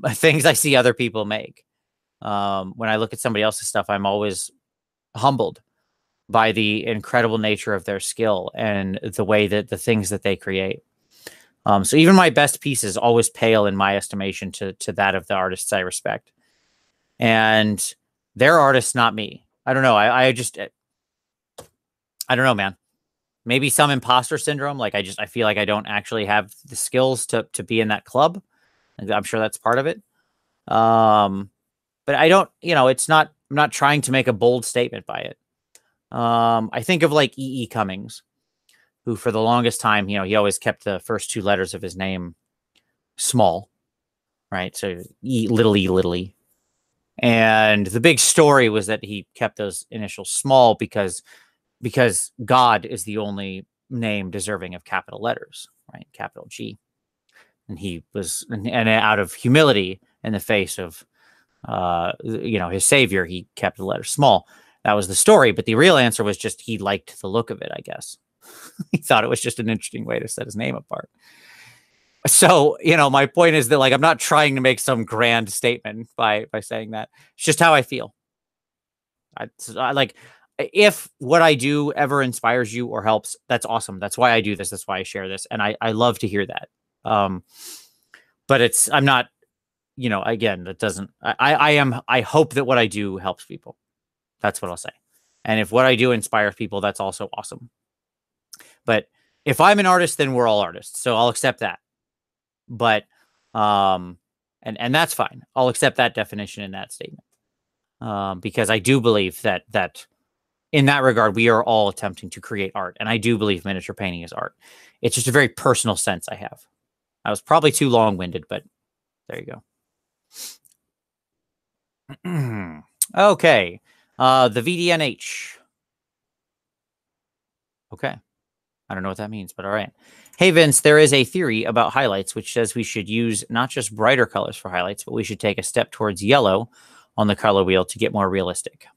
things I see other people make. When I look at somebody else's stuff, I'm always humbled by the incredible nature of their skill and the way that the things that they create. So even my best pieces always pale in my estimation to that of the artists I respect. And they're artists, not me. I don't know. I don't know, man. Maybe some imposter syndrome. Like I feel like I don't actually have the skills to be in that club. I'm sure that's part of it. But I don't, it's not, I'm not trying to make a bold statement by it. I think of like E.E. Cummings, who for the longest time, he always kept the first two letters of his name small, right? So little e. And the big story was that he kept those initials small because God is the only name deserving of capital letters, right? Capital G. And he was, and out of humility in the face of, his savior, he kept the letter small. That was the story. But the real answer was just he liked the look of it, I guess. He thought it was just an interesting way to set his name apart. So, my point is that like, I'm not trying to make some grand statement by saying that. It's just how I feel. I like, if what I do ever inspires you or helps, that's awesome. That's why I do this. That's why I share this. And I love to hear that. But I'm not, again, that doesn't, I hope that what I do helps people. That's what I'll say. And if what I do inspires people, that's also awesome. But if I'm an artist, then we're all artists. So I'll accept that. But, and that's fine. I'll accept that definition in that statement. Because I do believe that in that regard, we are all attempting to create art. And I do believe miniature painting is art. It's just a very personal sense I have. I was probably too long-winded, but there you go. Okay. The VDNH. Okay. I don't know what that means, but all right. Hey, Vince, there is a theory about highlights which says we should use not just brighter colors for highlights, but we should take a step towards yellow on the color wheel to get more realistic.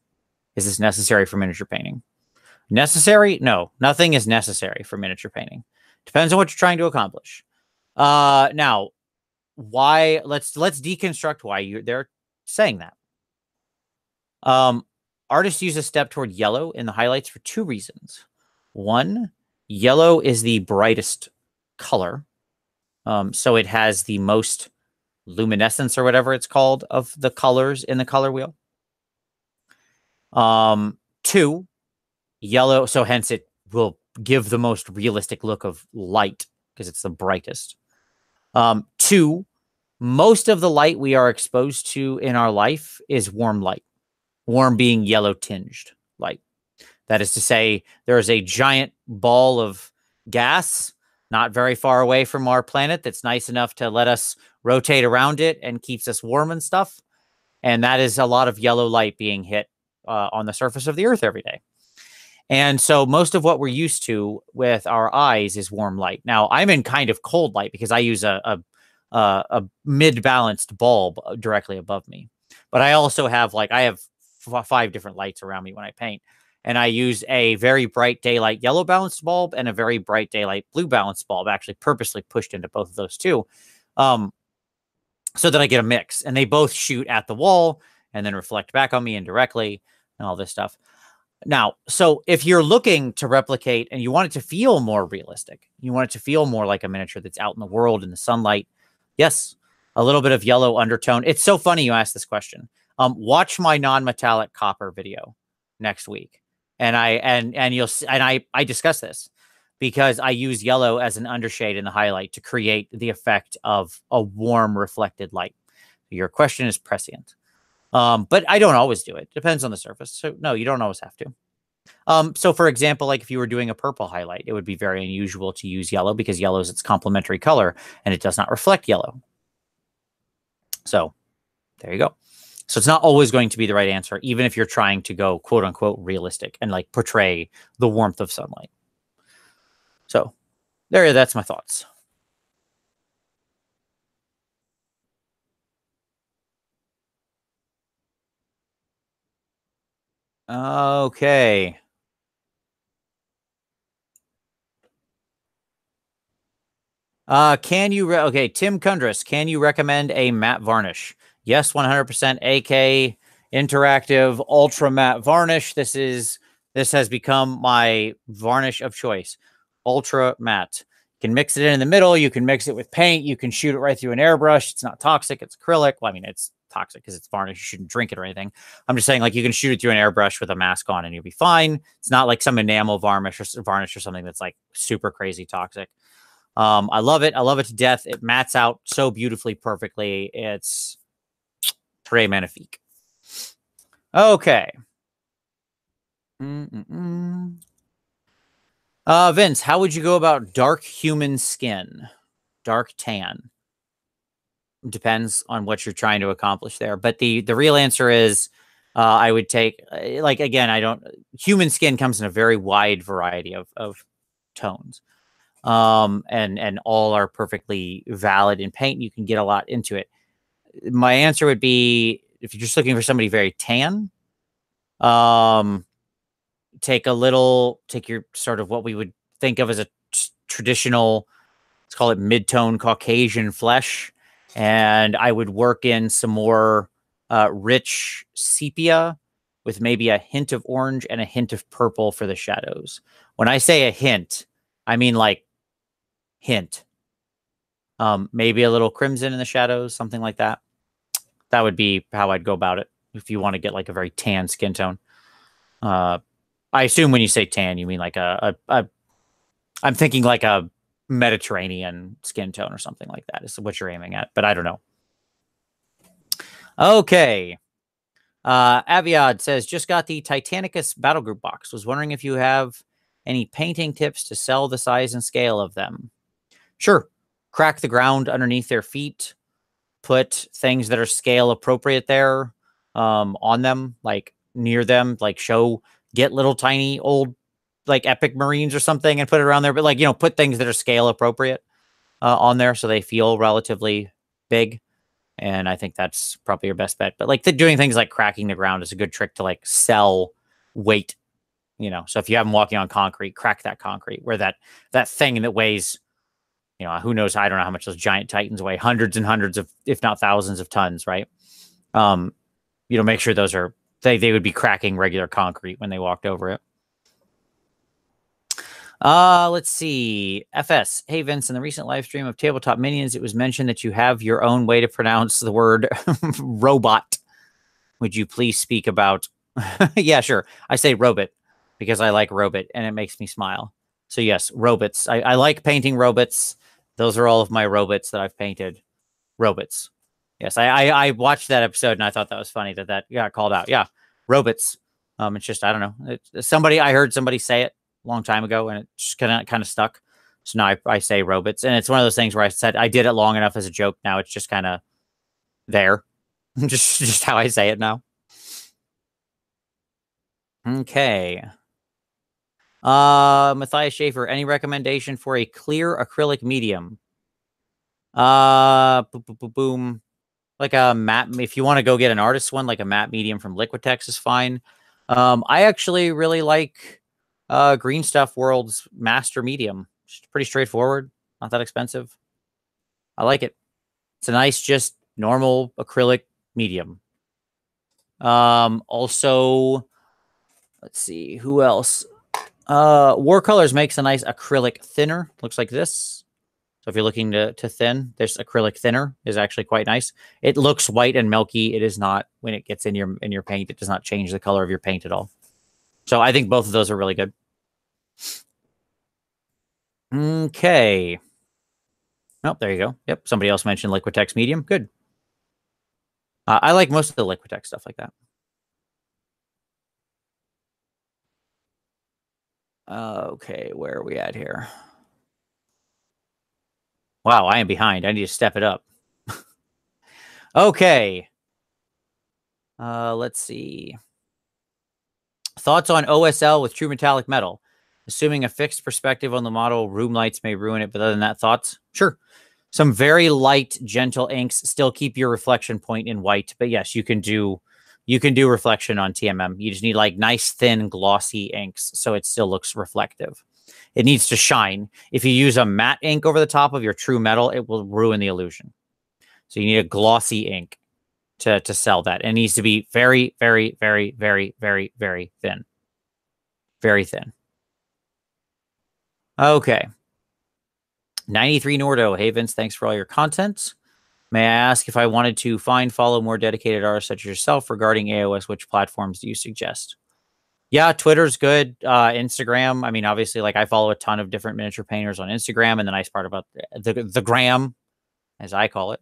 Is this necessary for miniature painting? Necessary? No, nothing is necessary for miniature painting. Depends on what you're trying to accomplish. Now, why? Let's deconstruct why they're saying that. Artists use a step toward yellow in the highlights for two reasons. One, yellow is the brightest color. So it has the most luminescence or whatever it's called of the colors in the color wheel. Two, yellow, so hence it will give the most realistic look of light because it's the brightest. Two, most of the light we are exposed to in our life is warm light. Warm being yellow tinged light. That is to say, there is a giant ball of gas not very far away from our planet that's nice enough to let us rotate around it and keeps us warm and stuff. And that is a lot of yellow light being hit on the surface of the Earth every day. And so most of what we're used to with our eyes is warm light. Now, I'm in kind of cold light because I use a mid-balanced bulb directly above me. But I also have I have 5 different lights around me when I paint. And I use a very bright daylight yellow balanced bulb and a very bright daylight blue balanced bulb, actually purposely pushed into both of those two, so that I get a mix. And they both shoot at the wall and then reflect back on me indirectly and all this stuff. Now, so if you're looking to replicate and you want it to feel more realistic, you want it to feel more like a miniature that's out in the world in the sunlight, yes, a little bit of yellow undertone. It's so funny you asked this question. Watch my non-metallic copper video next week, and I discuss this because I use yellow as an undershade in the highlight to create the effect of a warm reflected light. Your question is prescient. But I don't always do it. Depends on the surface. So no, you don't always have to. So for example, like if you were doing a purple highlight, it would be very unusual to use yellow because yellow is its complementary color and it does not reflect yellow. So there you go. So it's not always going to be the right answer, even if you're trying to go quote unquote realistic and like portray the warmth of sunlight. So that's my thoughts. Okay. Okay, Tim Kundris, can you recommend a matte varnish? Yes, 100% AK Interactive Ultra Matte Varnish. This has become my varnish of choice. Ultra matte. You can mix it in the middle, you can mix it with paint, you can shoot it right through an airbrush. It's not toxic, it's acrylic. Well, I mean, it's toxic because it's varnish. You shouldn't drink it or anything. I'm just saying, like, you can shoot it through an airbrush with a mask on and you'll be fine. It's not like some enamel varnish or something that's like super crazy toxic. I love it. I love it to death. It mats out so beautifully, perfectly. It's très magnifique. Okay. Vince, how would you go about dark human skin? Dark tan. Depends on what you're trying to accomplish there. But the real answer is I would take, like, again, human skin comes in a very wide variety of tones. And all are perfectly valid in paint. You can get a lot into it. My answer would be, if you're just looking for somebody very tan, take your sort of what we would think of as a traditional, let's call it mid-tone Caucasian flesh, and I would work in some more rich sepia with maybe a hint of orange and a hint of purple for the shadows. When I say a hint, I mean like hint. Maybe a little crimson in the shadows, something like that. That would be how I'd go about it if you want to get like a very tan skin tone. I assume when you say tan, you mean like I'm thinking like a Mediterranean skin tone or something like that is what you're aiming at, but I don't know. Okay. Aviad says, just got the Titanicus Battle Group box. Was wondering if you have any painting tips to sell the size and scale of them. Sure. Crack the ground underneath their feet. Put things that are scale appropriate there on them, like near them, like get little tiny old like epic Marines or something and put it around there. But like, put things that are scale appropriate on there so they feel relatively big. And I think that's probably your best bet. But like doing things like cracking the ground is a good trick to like sell weight, So if you have them walking on concrete, crack that concrete where that thing that weighs, who knows? I don't know how much those giant Titans weigh, hundreds and hundreds of, if not thousands of tons, right? Make sure those are, they would be cracking regular concrete when they walked over it. Let's see. FS. Hey, Vince, in the recent live stream of Tabletop Minions, it was mentioned that you have your own way to pronounce the word robot. Would you please speak about? Yeah, sure. I say robot because I like robot and it makes me smile. So yes, robots. I like painting robots. Those are all of my robots that I've painted. Robots. Yes, I watched that episode and I thought that was funny that got called out. Yeah, robots. It's just, I don't know. I heard somebody say it a long time ago and it just kind of stuck. So now I say robots, and it's one of those things where I said I did it long enough as a joke. Now it's just kind of there, just how I say it now. Okay. Matthias Schaefer, any recommendation for a clear acrylic medium? Boom. Like a matte, if you want to go get an artist one, like a matte medium from Liquitex is fine. I actually really like Green Stuff World's Master Medium. It's pretty straightforward, not that expensive. I like it. It's a nice, just normal acrylic medium. Also, Let's see who else. Warcolors makes a nice acrylic thinner. Looks like this. So if you're looking to thin, this acrylic thinner is actually quite nice. It looks white and milky. It is not, when it gets in your paint, it does not change the color of your paint at all. So I think both of those are really good. Okay. Oh, there you go. Yep. Somebody else mentioned Liquitex medium. Good. I like most of the Liquitex stuff like that. Okay, where are we at here? Wow, I am behind. I need to step it up. Okay. Let's see. Thoughts on OSL with true metallic metal? Assuming a fixed perspective on the model, room lights may ruin it, but other than that, thoughts? Sure. Some very light, gentle inks still keep your reflection point in white, but yes, you can do reflection on TMM. You just need like nice, thin, glossy inks so it still looks reflective. It needs to shine. If you use a matte ink over the top of your true metal, it will ruin the illusion. So you need a glossy ink to sell that. It needs to be very, very, very, very, very, very thin. Very thin. Okay. 93 Nordo. Hey, Vince, thanks for all your content. May I ask, if I wanted to follow more dedicated artists such as yourself regarding AOS, which platforms do you suggest? Yeah, Twitter's good. Instagram. I mean, obviously, like I follow a ton of different miniature painters on Instagram. And the nice part about the gram, as I call it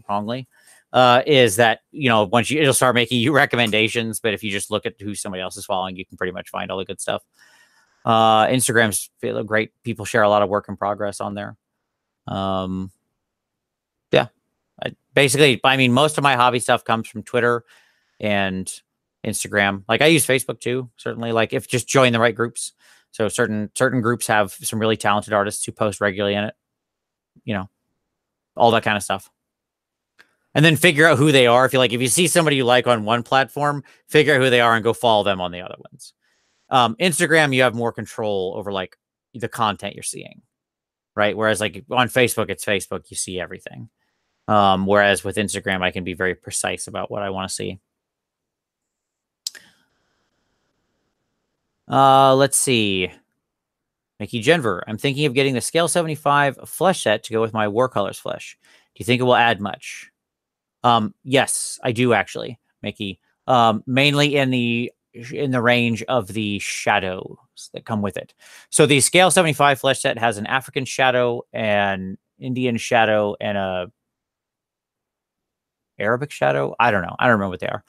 wrongly, is that, you know, once it'll start making you recommendations. But if you just look at who somebody else is following, you can pretty much find all the good stuff. Instagram's great. People share a lot of work in progress on there. Yeah. Basically, I mean, most of my hobby stuff comes from Twitter and Instagram. Like I use Facebook too, certainly. Like if just join the right groups. So certain groups have some really talented artists who post regularly in it. You know, all that kind of stuff. And then figure out who they are. If you see somebody you like on one platform, figure out who they are and go follow them on the other ones. Instagram, you have more control over like the content you're seeing, right? Whereas like on Facebook, it's Facebook, you see everything. Whereas with Instagram, I can be very precise about what I want to see. Let's see. Mickey Genver. I'm thinking of getting the Scale 75 flesh set to go with my Warcolors flesh. Do you think it will add much? Yes, I do actually, Mickey. Mainly in the range of the shadows that come with it. So the Scale 75 flesh set has an African shadow, an Indian shadow, and a Arabic shadow. I don't know. I don't remember what they are.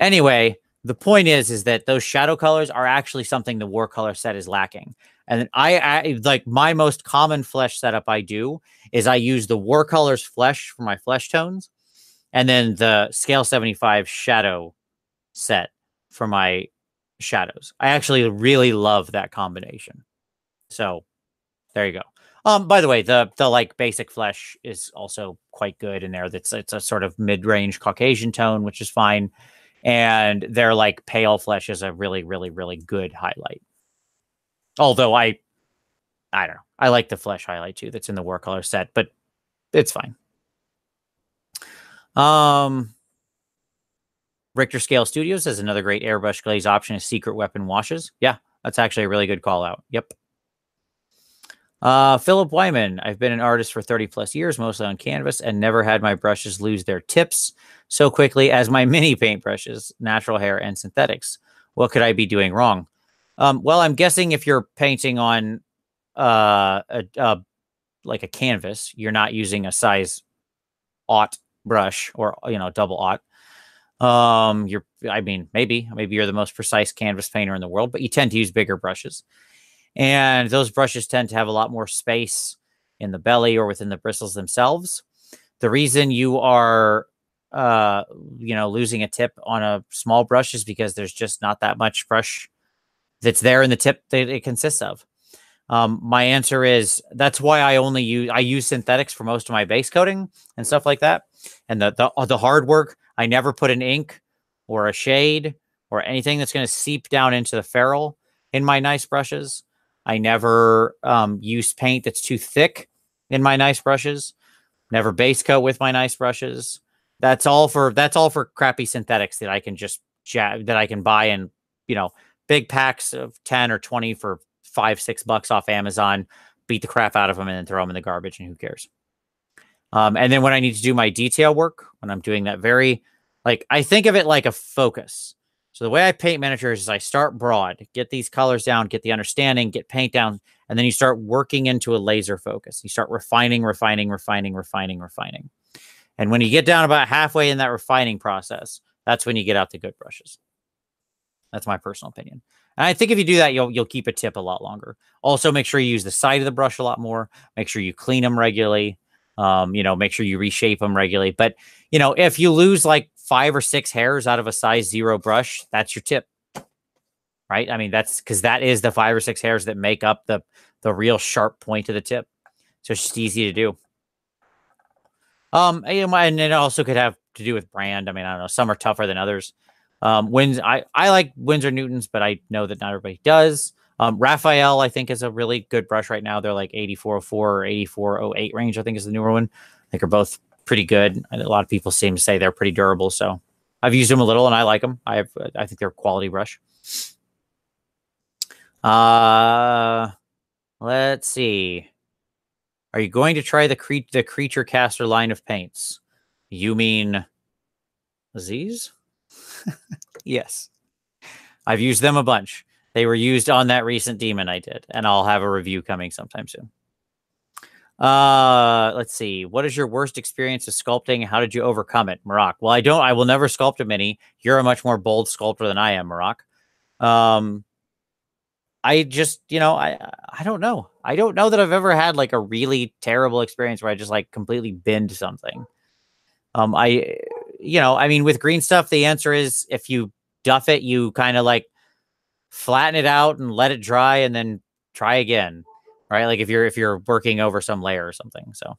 Anyway, the point is that those shadow colors are actually something the Warcolor set is lacking. And I like my most common flesh setup I do is I use the Warcolors flesh for my flesh tones, and then the Scale 75 shadow set for my shadows. I actually really love that combination. So there you go. By the way, the like basic flesh is also quite good in there. It's a sort of mid-range Caucasian tone, which is fine. And their like pale flesh is a really, really, really good highlight. Although I don't know. I like the flesh highlight too that's in the Warcolor set, but it's fine. Richter Scale Studios has another great airbrush glaze option is Secret Weapon washes. Yeah, that's actually a really good call out. Yep. Philip Wyman. I've been an artist for 30 plus years, mostly on canvas, and never had my brushes lose their tips so quickly as my mini paintbrushes, natural hair, and synthetics. What could I be doing wrong? Well, I'm guessing if you're painting on like a canvas, you're not using a size aught brush or, you know, double aught. I mean, maybe you're the most precise canvas painter in the world, but you tend to use bigger brushes. And those brushes tend to have a lot more space in the belly or within the bristles themselves. The reason you are, losing a tip on a small brush is because there's just not that much brush that's there in the tip that it consists of. My answer is that's why I use synthetics for most of my base coating and stuff like that. And the hard work, I never put an ink or a shade or anything that's going to seep down into the ferrule in my nice brushes. I never use paint that's too thick in my nice brushes. Never base coat with my nice brushes. That's all for crappy synthetics that I can just that I can buy and, you know, big packs of 10 or 20 for $5-6 off Amazon, beat the crap out of them and then throw them in the garbage, and who cares? And then when I need to do my detail work, when I'm doing that I think of it like a focus. So the way I paint miniatures is I start broad, get these colors down, get the understanding, get paint down, and then you start working into a laser focus. You start refining. And when you get down about halfway in that refining process, that's when you get out the good brushes. That's my personal opinion. And I think if you do that, you'll keep a tip a lot longer. Also, make sure you use the side of the brush a lot more. Make sure you clean them regularly. Make sure you reshape them regularly. But, if you lose like 5 or 6 hairs out of a size 0 brush, that's your tip, right? I mean, that's because that is the 5 or 6 hairs that make up the real sharp point of the tip. So it's just easy to do. And it also could have to do with brand. I mean, I don't know. Some are tougher than others. I like Winsor Newtons, but I know that not everybody does. Raphael, I think, is a really good brush right now. They're like 8404 or 8408 range, I think, is the newer one. I think are both pretty good. A lot of people seem to say they're pretty durable. So I've used them a little and I like them. I think they're a quality brush. Let's see. Are you going to try the Creature Caster line of paints? You mean these? Yes. I've used them a bunch. They were used on that recent demon I did, and I'll have a review coming sometime soon. Let's see. What is your worst experience of sculpting? How did you overcome it, Marak? Well, I will never sculpt a mini. You're a much more bold sculptor than I am, Marak. I just, I don't know. I don't know that I've ever had like a really terrible experience where I just like completely binned something. With green stuff, the answer is if you duff it, you kind of like flatten it out and let it dry and then try again, right? Like if you're working over some layer or something. So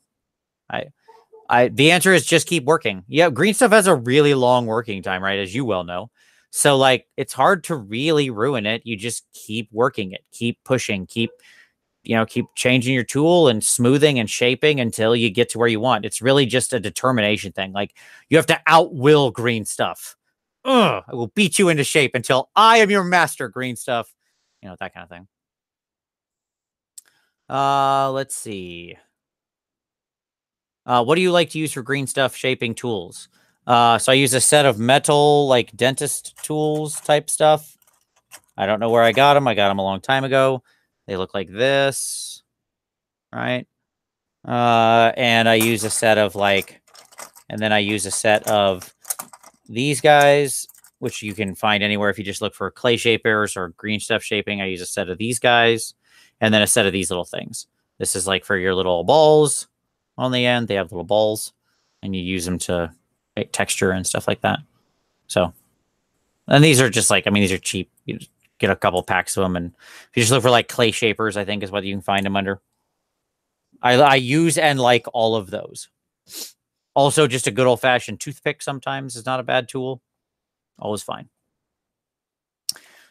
the answer is just keep working. Yeah. Green stuff has a really long working time, right? As you well know. So like, it's hard to really ruin it. You just keep working it, keep pushing, keep changing your tool and smoothing and shaping until you get to where you want. It's really just a determination thing. Like you have to outwill green stuff. I will beat you into shape until I am your master, green stuff. That kind of thing. Let's see. What do you like to use for green stuff shaping tools? So I use a set of metal, like dentist tools type stuff. I don't know where I got them. I got them a long time ago. They look like this, right? And I use a set of these guys, which you can find anywhere if you just look for clay shapers or green stuff shaping. I use a set of these guys and then a set of these little things. This is like for your little balls on the end. They have little balls and you use them to make texture and stuff like that. So, and these are just these are cheap. You just get a couple packs of them. And if you just look for like clay shapers, I think is what you can find them under. I use and like all of those. Also, just a good old-fashioned toothpick sometimes is not a bad tool. Always fine.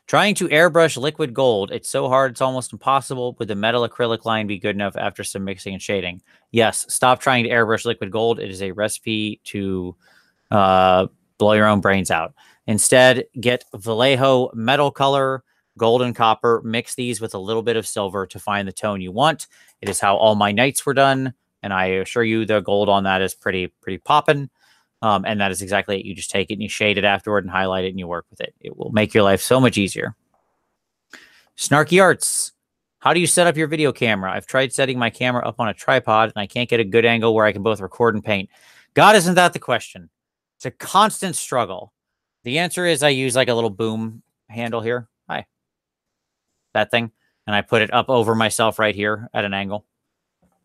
Trying to airbrush liquid gold. It's so hard, it's almost impossible. Would the metal acrylic line be good enough after some mixing and shading? Yes, stop trying to airbrush liquid gold. It is a recipe to blow your own brains out. Instead, get Vallejo metal color, gold and copper. Mix these with a little bit of silver to find the tone you want. It is how all my knights were done. And I assure you the gold on that is pretty poppin'. And that is exactly it. You just take it and you shade it afterward and highlight it and you work with it. It will make your life so much easier. Snarky Arts. How do you set up your video camera? I've tried setting my camera up on a tripod and I can't get a good angle where I can both record and paint. God, isn't that the question? It's a constant struggle. The answer is I use like a little boom handle here. Hi. That thing. And I put it up over myself right here at an angle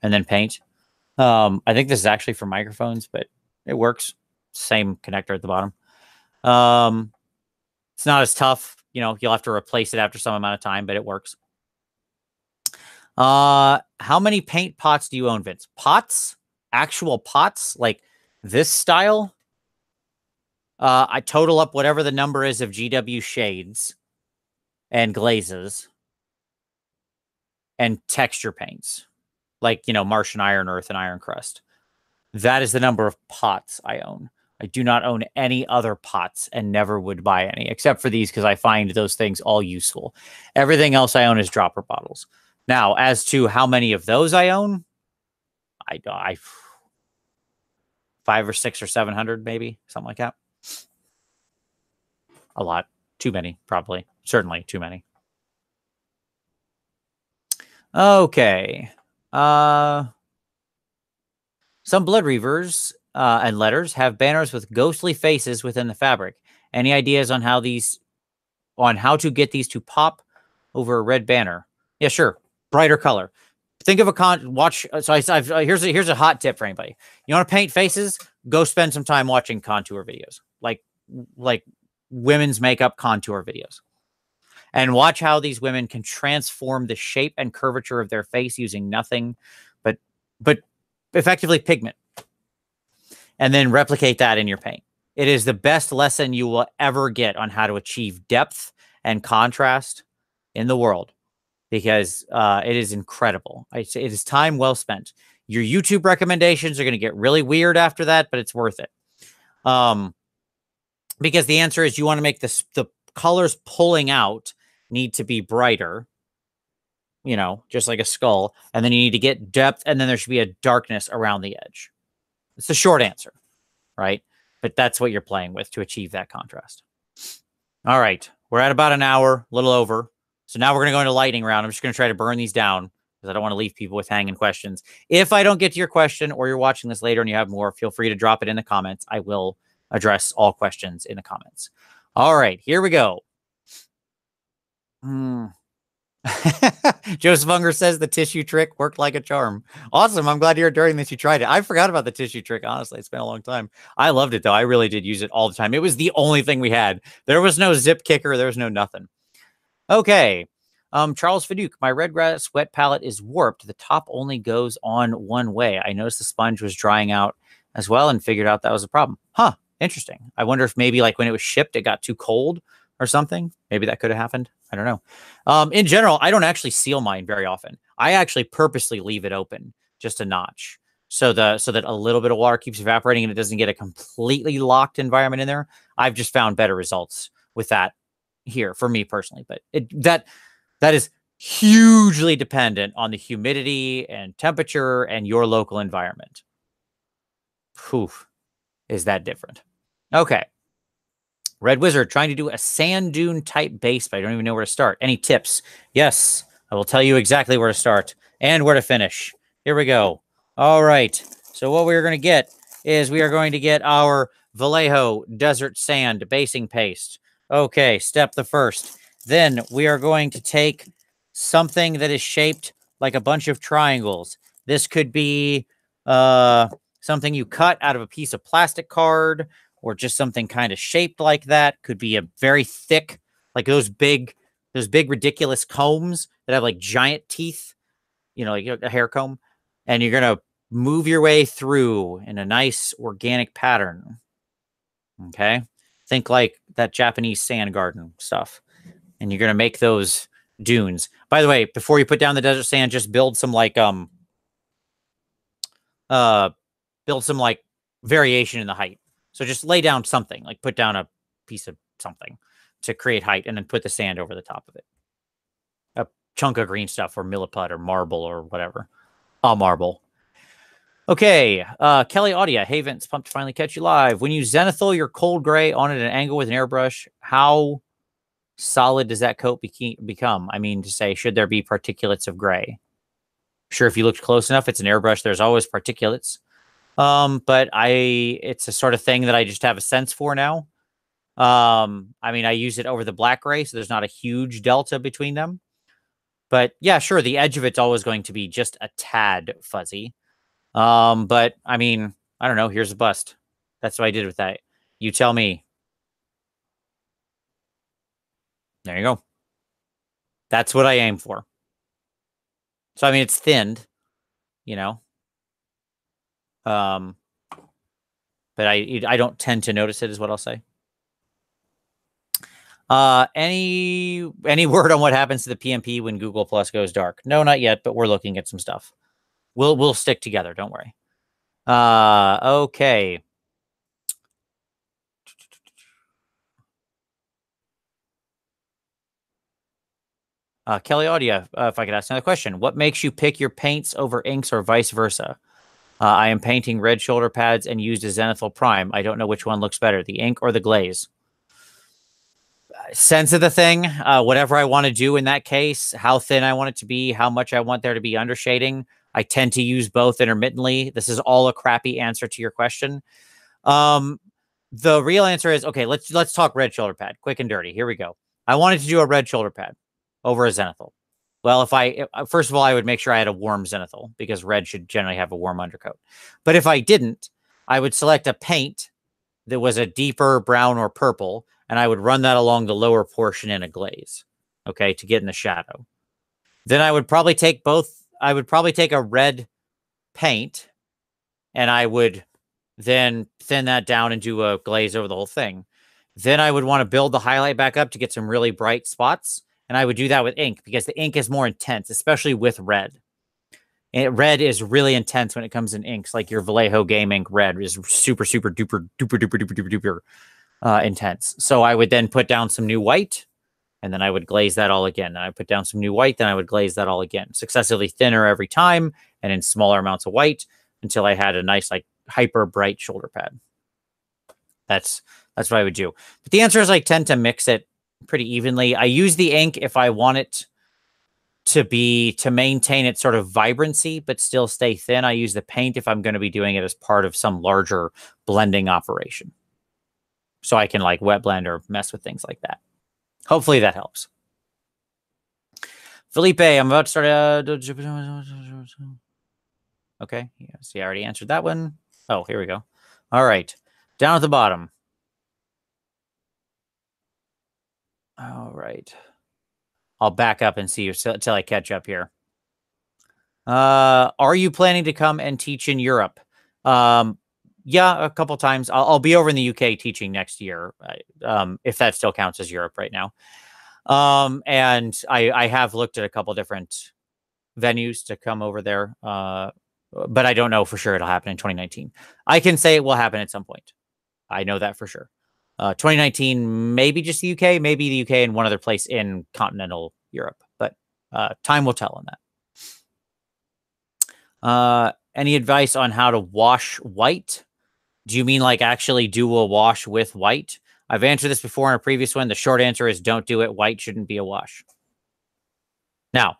and then paint. I think this is actually for microphones, but it works. Same connector at the bottom. It's not as tough. You'll have to replace it after some amount of time, but it works. How many paint pots do you own, Vince? Pots? Actual pots? Like this style? I total up whatever the number is of GW shades and glazes and texture paints. Like, Martian Iron Earth and Iron Crust. That is the number of pots I own. I do not own any other pots and never would buy any, except for these because I find those things all useful. Everything else I own is dropper bottles. Now, as to how many of those I own, I 5 or 6 or 700, maybe something like that. A lot. Too many, probably. Certainly too many. Okay. Some Blood Reavers and letters have banners with ghostly faces within the fabric. Any ideas on how to get these to pop over a red banner? Yeah, sure. Brighter color. Think of here's a hot tip for anybody. You want to paint faces? Go spend some time watching contour videos, like women's makeup contour videos, and watch how these women can transform the shape and curvature of their face using nothing but effectively pigment, and then replicate that in your paint. It is the best lesson you will ever get on how to achieve depth and contrast in the world, because it is incredible. It is time well spent. Your YouTube recommendations are going to get really weird after that, but it's worth it. Because the answer is you want to make the colors pulling out need to be brighter, just like a skull. And then you need to get depth, and then there should be a darkness around the edge. It's the short answer, right? But that's what you're playing with to achieve that contrast. All right. We're at about an hour, a little over. So now we're going to go into lightning round. I'm just going to try to burn these down because I don't want to leave people with hanging questions. If I don't get to your question, or you're watching this later and you have more, feel free to drop it in the comments. I will address all questions in the comments. All right, here we go. Joseph Unger says the tissue trick worked like a charm. Awesome. I'm glad you're during this. You tried it. I forgot about the tissue trick. Honestly, it's been a long time. I loved it, though. I really did use it all the time. It was the only thing we had. There was no zip kicker. There was no nothing. Okay. Charles Faduke, my red grass wet palette is warped. The top only goes on one way. I noticed the sponge was drying out as well and figured out that was a problem. Huh. Interesting. I wonder if maybe like when it was shipped, it got too cold or something. Maybe that could have happened. I don't know. In general, I don't actually seal mine very often. I actually purposely leave it open just a notch so that a little bit of water keeps evaporating and it doesn't get a completely locked environment in there. I've just found better results with that here for me personally, but that is hugely dependent on the humidity and temperature and your local environment. Poof, is that different? Okay. Red Wizard trying to do a sand dune type base, but I don't even know where to start. Any tips? Yes, I will tell you exactly where to start and where to finish. Here we go. All right. So what we're going to get is we are going to get our Vallejo Desert Sand basing paste. Okay, step the first. Then we are going to take something that is shaped like a bunch of triangles. This could be something you cut out of a piece of plastic card, or just something kind of shaped like that. Could be a very thick, like those big ridiculous combs that have like giant teeth, like a hair comb. And you're going to move your way through in a nice organic pattern. Okay. Think like that Japanese sand garden stuff. And you're going to make those dunes. By the way, before you put down the desert sand, just build some variation in the height. So just lay down something, like put down a piece of something to create height, and then put the sand over the top of it. A chunk of green stuff, or milliput, or marble, or whatever. A marble. Okay, Kelly Audia. Hey, Vince, pumped to finally catch you live. When you zenithal your cold gray on at an angle with an airbrush, how solid does that coat become? I mean, to say, should there be particulates of gray? Sure, if you looked close enough, it's an airbrush. There's always particulates. But it's a sort of thing that I just have a sense for now. I mean, I use it over the black gray, so there's not a huge delta between them. But yeah, sure, the edge of it's always going to be just a tad fuzzy. But I mean, I don't know. Here's a bust. That's what I did with that. You tell me. There you go. That's what I aim for. So, I mean, it's thinned, but I don't tend to notice it, is what I'll say. Any word on what happens to the PMP when Google Plus goes dark? No, not yet, but we're looking at some stuff. We'll stick together. Don't worry. Okay. Kelly Audia, if I could ask another question. What makes you pick your paints over inks or vice versa? I am painting red shoulder pads and used a Zenithal Prime. I don't know which one looks better, the ink or the glaze. Sense of the thing, whatever I want to do in that case, how thin I want it to be, how much I want there to be undershading. I tend to use both intermittently. This is all a crappy answer to your question. The real answer is, okay, let's talk red shoulder pad, quick and dirty. Here we go. I wanted to do a red shoulder pad over a Zenithal. Well, first of all, I would make sure I had a warm Zenithal because red should generally have a warm undercoat. But if I didn't, I would select a paint that was a deeper brown or purple, and I would run that along the lower portion in a glaze, okay, to get in the shadow. Then I would probably take a red paint, and I would then thin that down and do a glaze over the whole thing. Then I would want to build the highlight back up to get some really bright spots. And I would do that with ink because the ink is more intense, especially with red. And red is really intense when it comes in inks. Like your Vallejo Game Ink red is super, super duper, duper, duper, duper, duper, duper intense. So I would then put down some new white, and then I would glaze that all again. And I put down some new white, then I would glaze that all again. Successively thinner every time and in smaller amounts of white until I had a nice, like, hyper bright shoulder pad. That's what I would do. But the answer is I tend to mix it pretty evenly. I use the ink if I want it to maintain its sort of vibrancy, but still stay thin. I use the paint if I'm going to be doing it as part of some larger blending operation. So I can like wet blend or mess with things like that. Hopefully that helps. Felipe, I'm about to start. Okay. Yeah, see, I already answered that one. Oh, here we go. All right. Down at the bottom. All right. I'll back up and see you until I catch up here. Are you planning to come and teach in Europe? Yeah, a couple times. I'll be over in the UK teaching next year, if that still counts as Europe right now. And I have looked at a couple different venues to come over there, but I don't know for sure it'll happen in 2019. I can say it will happen at some point. I know that for sure. 2019, maybe just the UK, maybe the UK and one other place in continental Europe, but time will tell on that. Any advice on how to wash white? Do you mean like actually do a wash with white? I've answered this before in a previous one. The short answer is don't do it. White shouldn't be a wash. Now,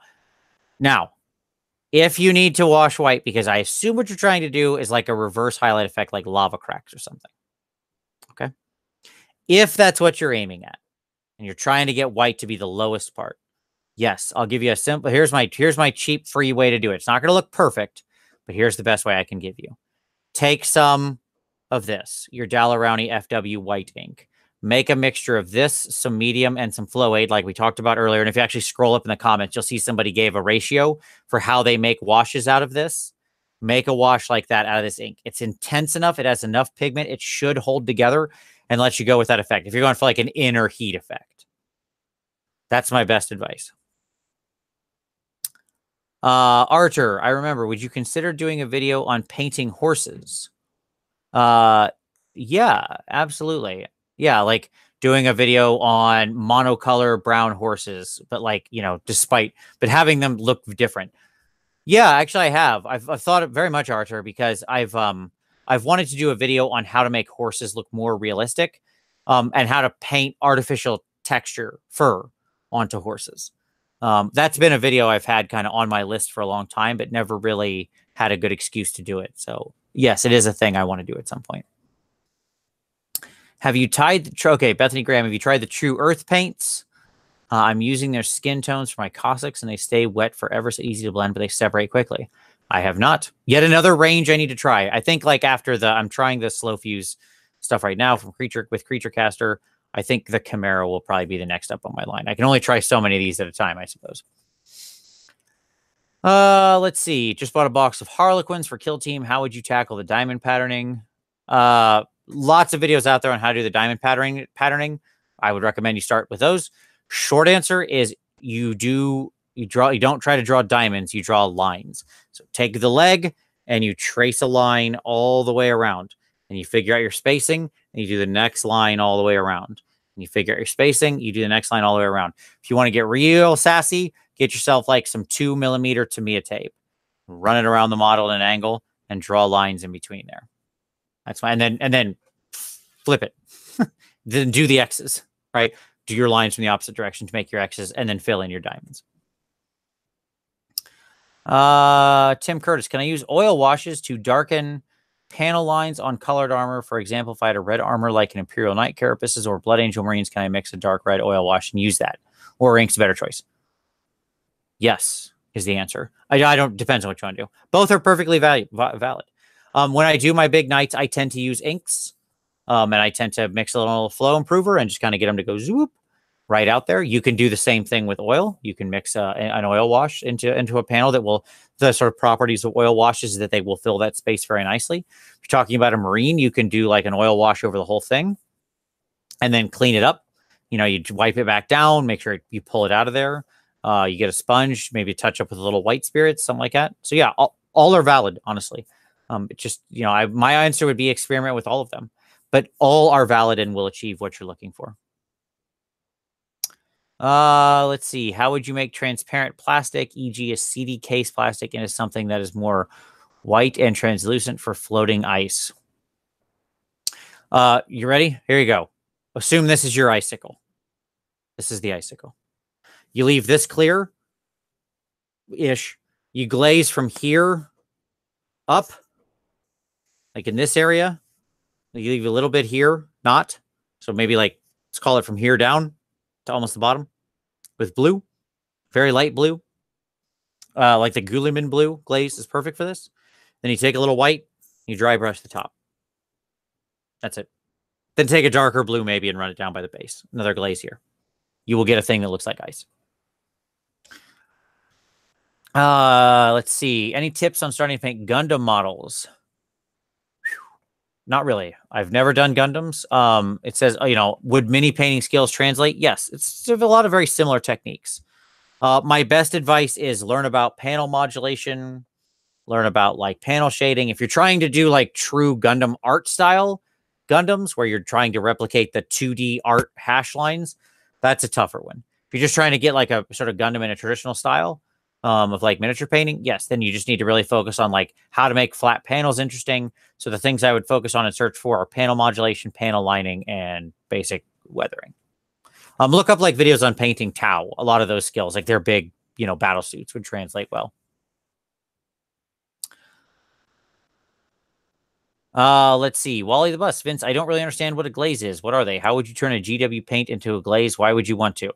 if you need to wash white, because I assume what you're trying to do is like a reverse highlight effect, like lava cracks or something. Okay. If that's what you're aiming at and you're trying to get white to be the lowest part, yes, I'll give you a simple, here's my cheap free way to do it. It's not going to look perfect, but here's the best way I can give you. Take some of this, your Daler-Rowney FW white ink. Make a mixture of this, some medium, and some Flow Aid, like we talked about earlier. And if you actually scroll up in the comments, you'll see somebody gave a ratio for how they make washes out of this. Make a wash like that out of this ink. It's intense enough. It has enough pigment. It should hold together and let you go with that effect. If you're going for like an inner heat effect, that's my best advice. Archer, I remember, would you consider doing a video on painting horses? Yeah, absolutely. Yeah, like doing a video on monocolor brown horses, but like, you know, but having them look different. Yeah, actually I have. I've thought it very much, Archer, because I've wanted to do a video on how to make horses look more realistic, and how to paint artificial texture fur onto horses. That's been a video I've had kind of on my list for a long time, but never really had a good excuse to do it. So yes, it is a thing I want to do at some point. Have you okay, Bethany Graham, have you tried the True Earth paints? I'm using their skin tones for my Cossacks and they stay wet forever. So easy to blend, but they separate quickly. I have not. Yet another range I need to try. I think like after I'm trying the slow fuse stuff right now with Creature Caster. I think the Chimera will probably be the next up on my line. I can only try so many of these at a time, I suppose. Let's see. Just bought a box of Harlequins for Kill Team. How would you tackle the diamond patterning? Lots of videos out there on how to do the diamond patterning. I would recommend you start with those. Short answer is you don't try to draw diamonds, you draw lines. So take the leg and you trace a line all the way around and you figure out your spacing and you do the next line all the way around. You figure out your spacing, you do the next line all the way around. If you want to get real sassy, get yourself like some 2mm Tamiya tape, run it around the model at an angle, and draw lines in between there. That's fine. And then flip it. Then do the X's, right? Do your lines from the opposite direction to make your X's, and then fill in your diamonds. Tim Curtis, can I use oil washes to darken panel lines on colored armor? For example, if I had a red armor like an Imperial Knight Carapaces or Blood Angel Marines, can I mix a dark red oil wash and use that? Or ink's a better choice? Yes, is the answer. I don't, depends on what you want to do. Both are perfectly valid. When I do my big knights, I tend to use inks. And I tend to mix a little flow improver and just kind of get them to go zoop right out there. You can do the same thing with oil. You can mix an oil wash into a panel that will, the sort of properties of oil washes is that they will fill that space very nicely. If you're talking about a Marine, you can do like an oil wash over the whole thing and then clean it up. You know, you wipe it back down, make sure you pull it out of there. You get a sponge, maybe touch up with a little white spirits, something like that. So yeah, all are valid, honestly. It just, you know, my answer would be experiment with all of them, but all are valid and will achieve what you're looking for. Let's see. How would you make transparent plastic, e.g. a CD case plastic, into something that is more white and translucent for floating ice? You ready? Here you go. Assume this is your icicle. This is the icicle. You leave this clear-ish. You glaze from here up, like in this area. You leave a little bit here, not. So maybe like, let's call it from here down to almost the bottom with blue, very light blue. Like the Guilliman blue glaze is perfect for this. Then you take a little white, you dry brush the top. That's it. Then take a darker blue maybe and run it down by the base. Another glaze here. You will get a thing that looks like ice. Let's see. Any tips on starting to paint Gundam models? Not really. I've never done Gundams. It says, you know, would mini painting skills translate? Yes. It's a lot of very similar techniques. My best advice is learn about panel modulation, learn about like panel shading. If you're trying to do like true Gundam art style Gundams, where you're trying to replicate the 2D art hash lines, that's a tougher one. If you're just trying to get like a sort of Gundam in a traditional style, of like miniature painting, yes, then you just need to really focus on like how to make flat panels interesting. So the things I would focus on and search for are panel modulation, panel lining, and basic weathering. Look up like videos on painting Tau. A lot of those skills, like their big, you know, battle suits would translate well. Let's see. Wally the Bus. Vince, I don't really understand what a glaze is. What are they? How would you turn a GW paint into a glaze? Why would you want to?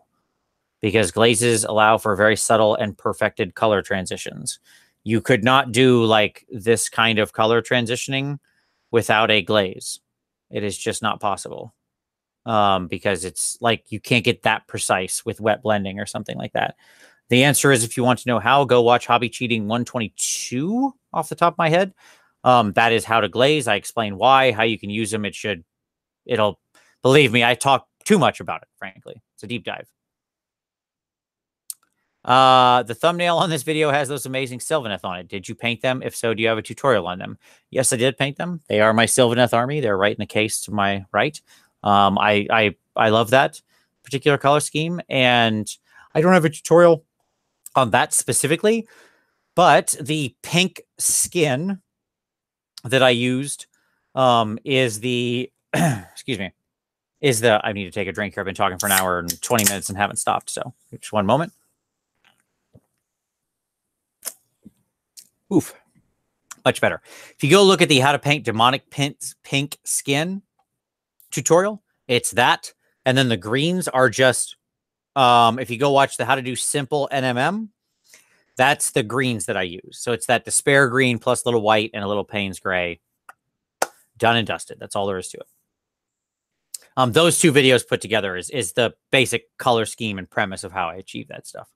Because glazes allow for very subtle and perfected color transitions. You could not do like this kind of color transitioning without a glaze. It is just not possible. Because it's like you can't get that precise with wet blending or something like that. The answer is, if you want to know how, go watch Hobby Cheating 122 off the top of my head. That is how to glaze. I explain why, how you can use them. It'll, believe me, I talk too much about it, frankly. It's a deep dive. The thumbnail on this video has those amazing Sylvaneth on it. Did you paint them? If so, do you have a tutorial on them? Yes, I did paint them. They are my Sylvaneth army. They're right in the case to my right. I love that particular color scheme, and I don't have a tutorial on that specifically, but the pink skin that I used is the excuse me, I need to take a drink here. I've been talking for an hour and 20 minutes and haven't stopped, so just one moment. Oof, much better. If you go look at the how to paint demonic pink skin tutorial, it's that. And then the greens are just, if you go watch the how to do simple NMM, that's the greens that I use. So it's that despair green plus a little white and a little Payne's gray. Done and dusted. That's all there is to it. Those two videos put together is the basic color scheme and premise of how I achieve that stuff.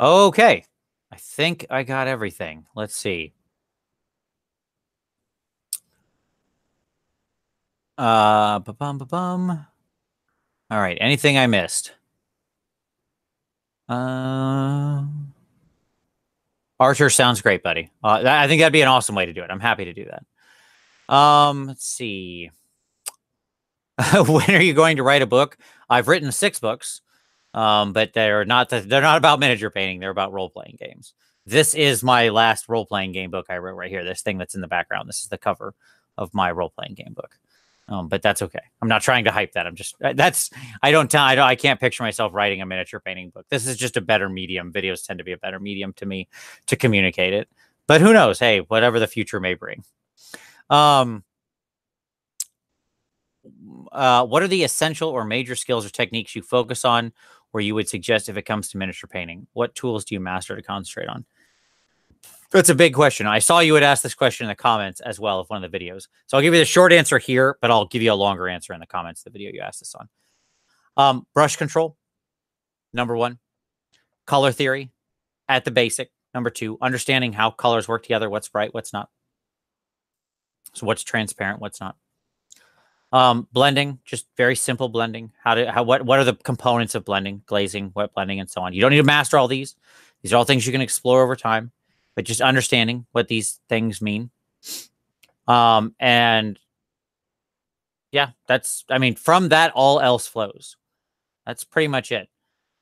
Okay. I think I got everything. Let's see. All right. Anything I missed? Archer sounds great, buddy. I think that'd be an awesome way to do it. I'm happy to do that. Let's see. When are you going to write a book? I've written 6 books, but they're not about miniature painting. They're about role-playing games. This is my last role-playing game book I wrote right here. This thing that's in the background. This is the cover of my role-playing game book. But that's okay. I'm not trying to hype that. I'm just I can't picture myself writing a miniature painting book. This is just a better medium. Videos tend to be a better medium to me to communicate it. But who knows? Hey, whatever the future may bring. What are the essential or major skills or techniques you focus on, or you would suggest if it comes to miniature painting? What tools do you master to concentrate on? That's a big question. I saw you would ask this question in the comments as well of one of the videos. So I'll give you the short answer here, but I'll give you a longer answer in the comments of the video you asked this on. Brush control, number 1. Color theory at the basic, number 2. Understanding how colors work together, what's bright, what's not. So what's transparent, what's not. Blending, just very simple blending. What are the components of blending? Glazing, wet blending, and so on. You don't need to master all these. These are all things you can explore over time. But just understanding what these things mean. And yeah, from that, all else flows. That's pretty much it.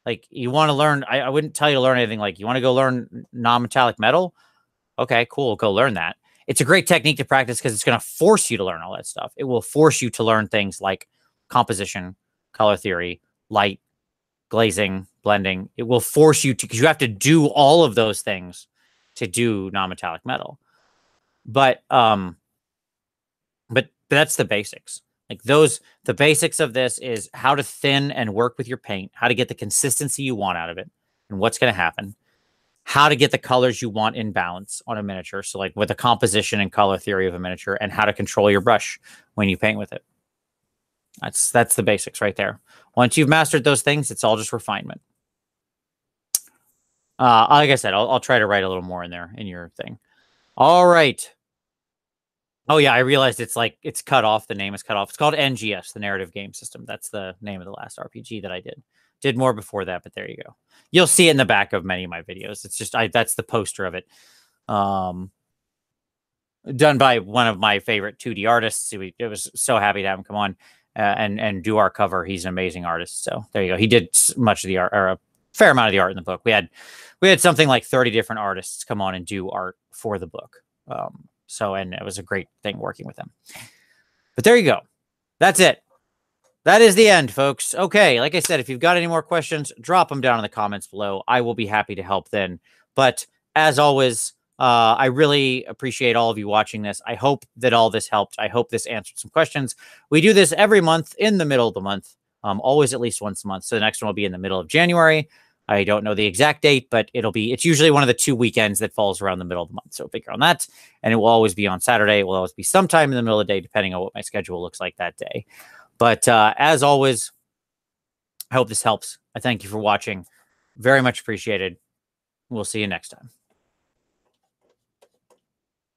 Like, you want to learn, I wouldn't tell you to learn anything. Like, you want to go learn non-metallic metal? Okay, cool. Go learn that. It's a great technique to practice because it's going to force you to learn all that stuff. It will force you to learn things like composition, color theory, light, glazing, blending. It will force you to, because you have to do all of those things to do non-metallic metal. But that's the basics. Like, the basics of this is how to thin and work with your paint, how to get the consistency you want out of it, and what's going to happen, how to get the colors you want in balance on a miniature. So like with the composition and color theory of a miniature, and how to control your brush when you paint with it. That's the basics right there. Once you've mastered those things, it's all just refinement. Like I said, I'll try to write a little more in there in your thing. All right. Oh yeah, I realized it's cut off. The name is cut off. It's called NGS, the Narrative Game System. That's the name of the last RPG that I did. Did more before that, but there you go. You'll see it in the back of many of my videos. It's just that's the poster of it. Done by one of my favorite 2D artists. It was so happy to have him come on and do our cover. He's an amazing artist. So there you go. He did much of the art, or a fair amount of the art in the book. We had something like 30 different artists come on and do art for the book. And it was a great thing working with them. But there you go. That's it. That is the end, folks. Okay, like I said, if you've got any more questions, drop them down in the comments below. I will be happy to help then. But as always, I really appreciate all of you watching this. I hope that all this helped. I hope this answered some questions. We do this every month in the middle of the month, always at least once a month. So the next one will be in the middle of January. I don't know the exact date, but it's usually one of the 2 weekends that falls around the middle of the month. So figure on that. And it will always be on Saturday. It will always be sometime in the middle of the day, depending on what my schedule looks like that day. But as always, I hope this helps. I thank you for watching. Very much appreciated. We'll see you next time.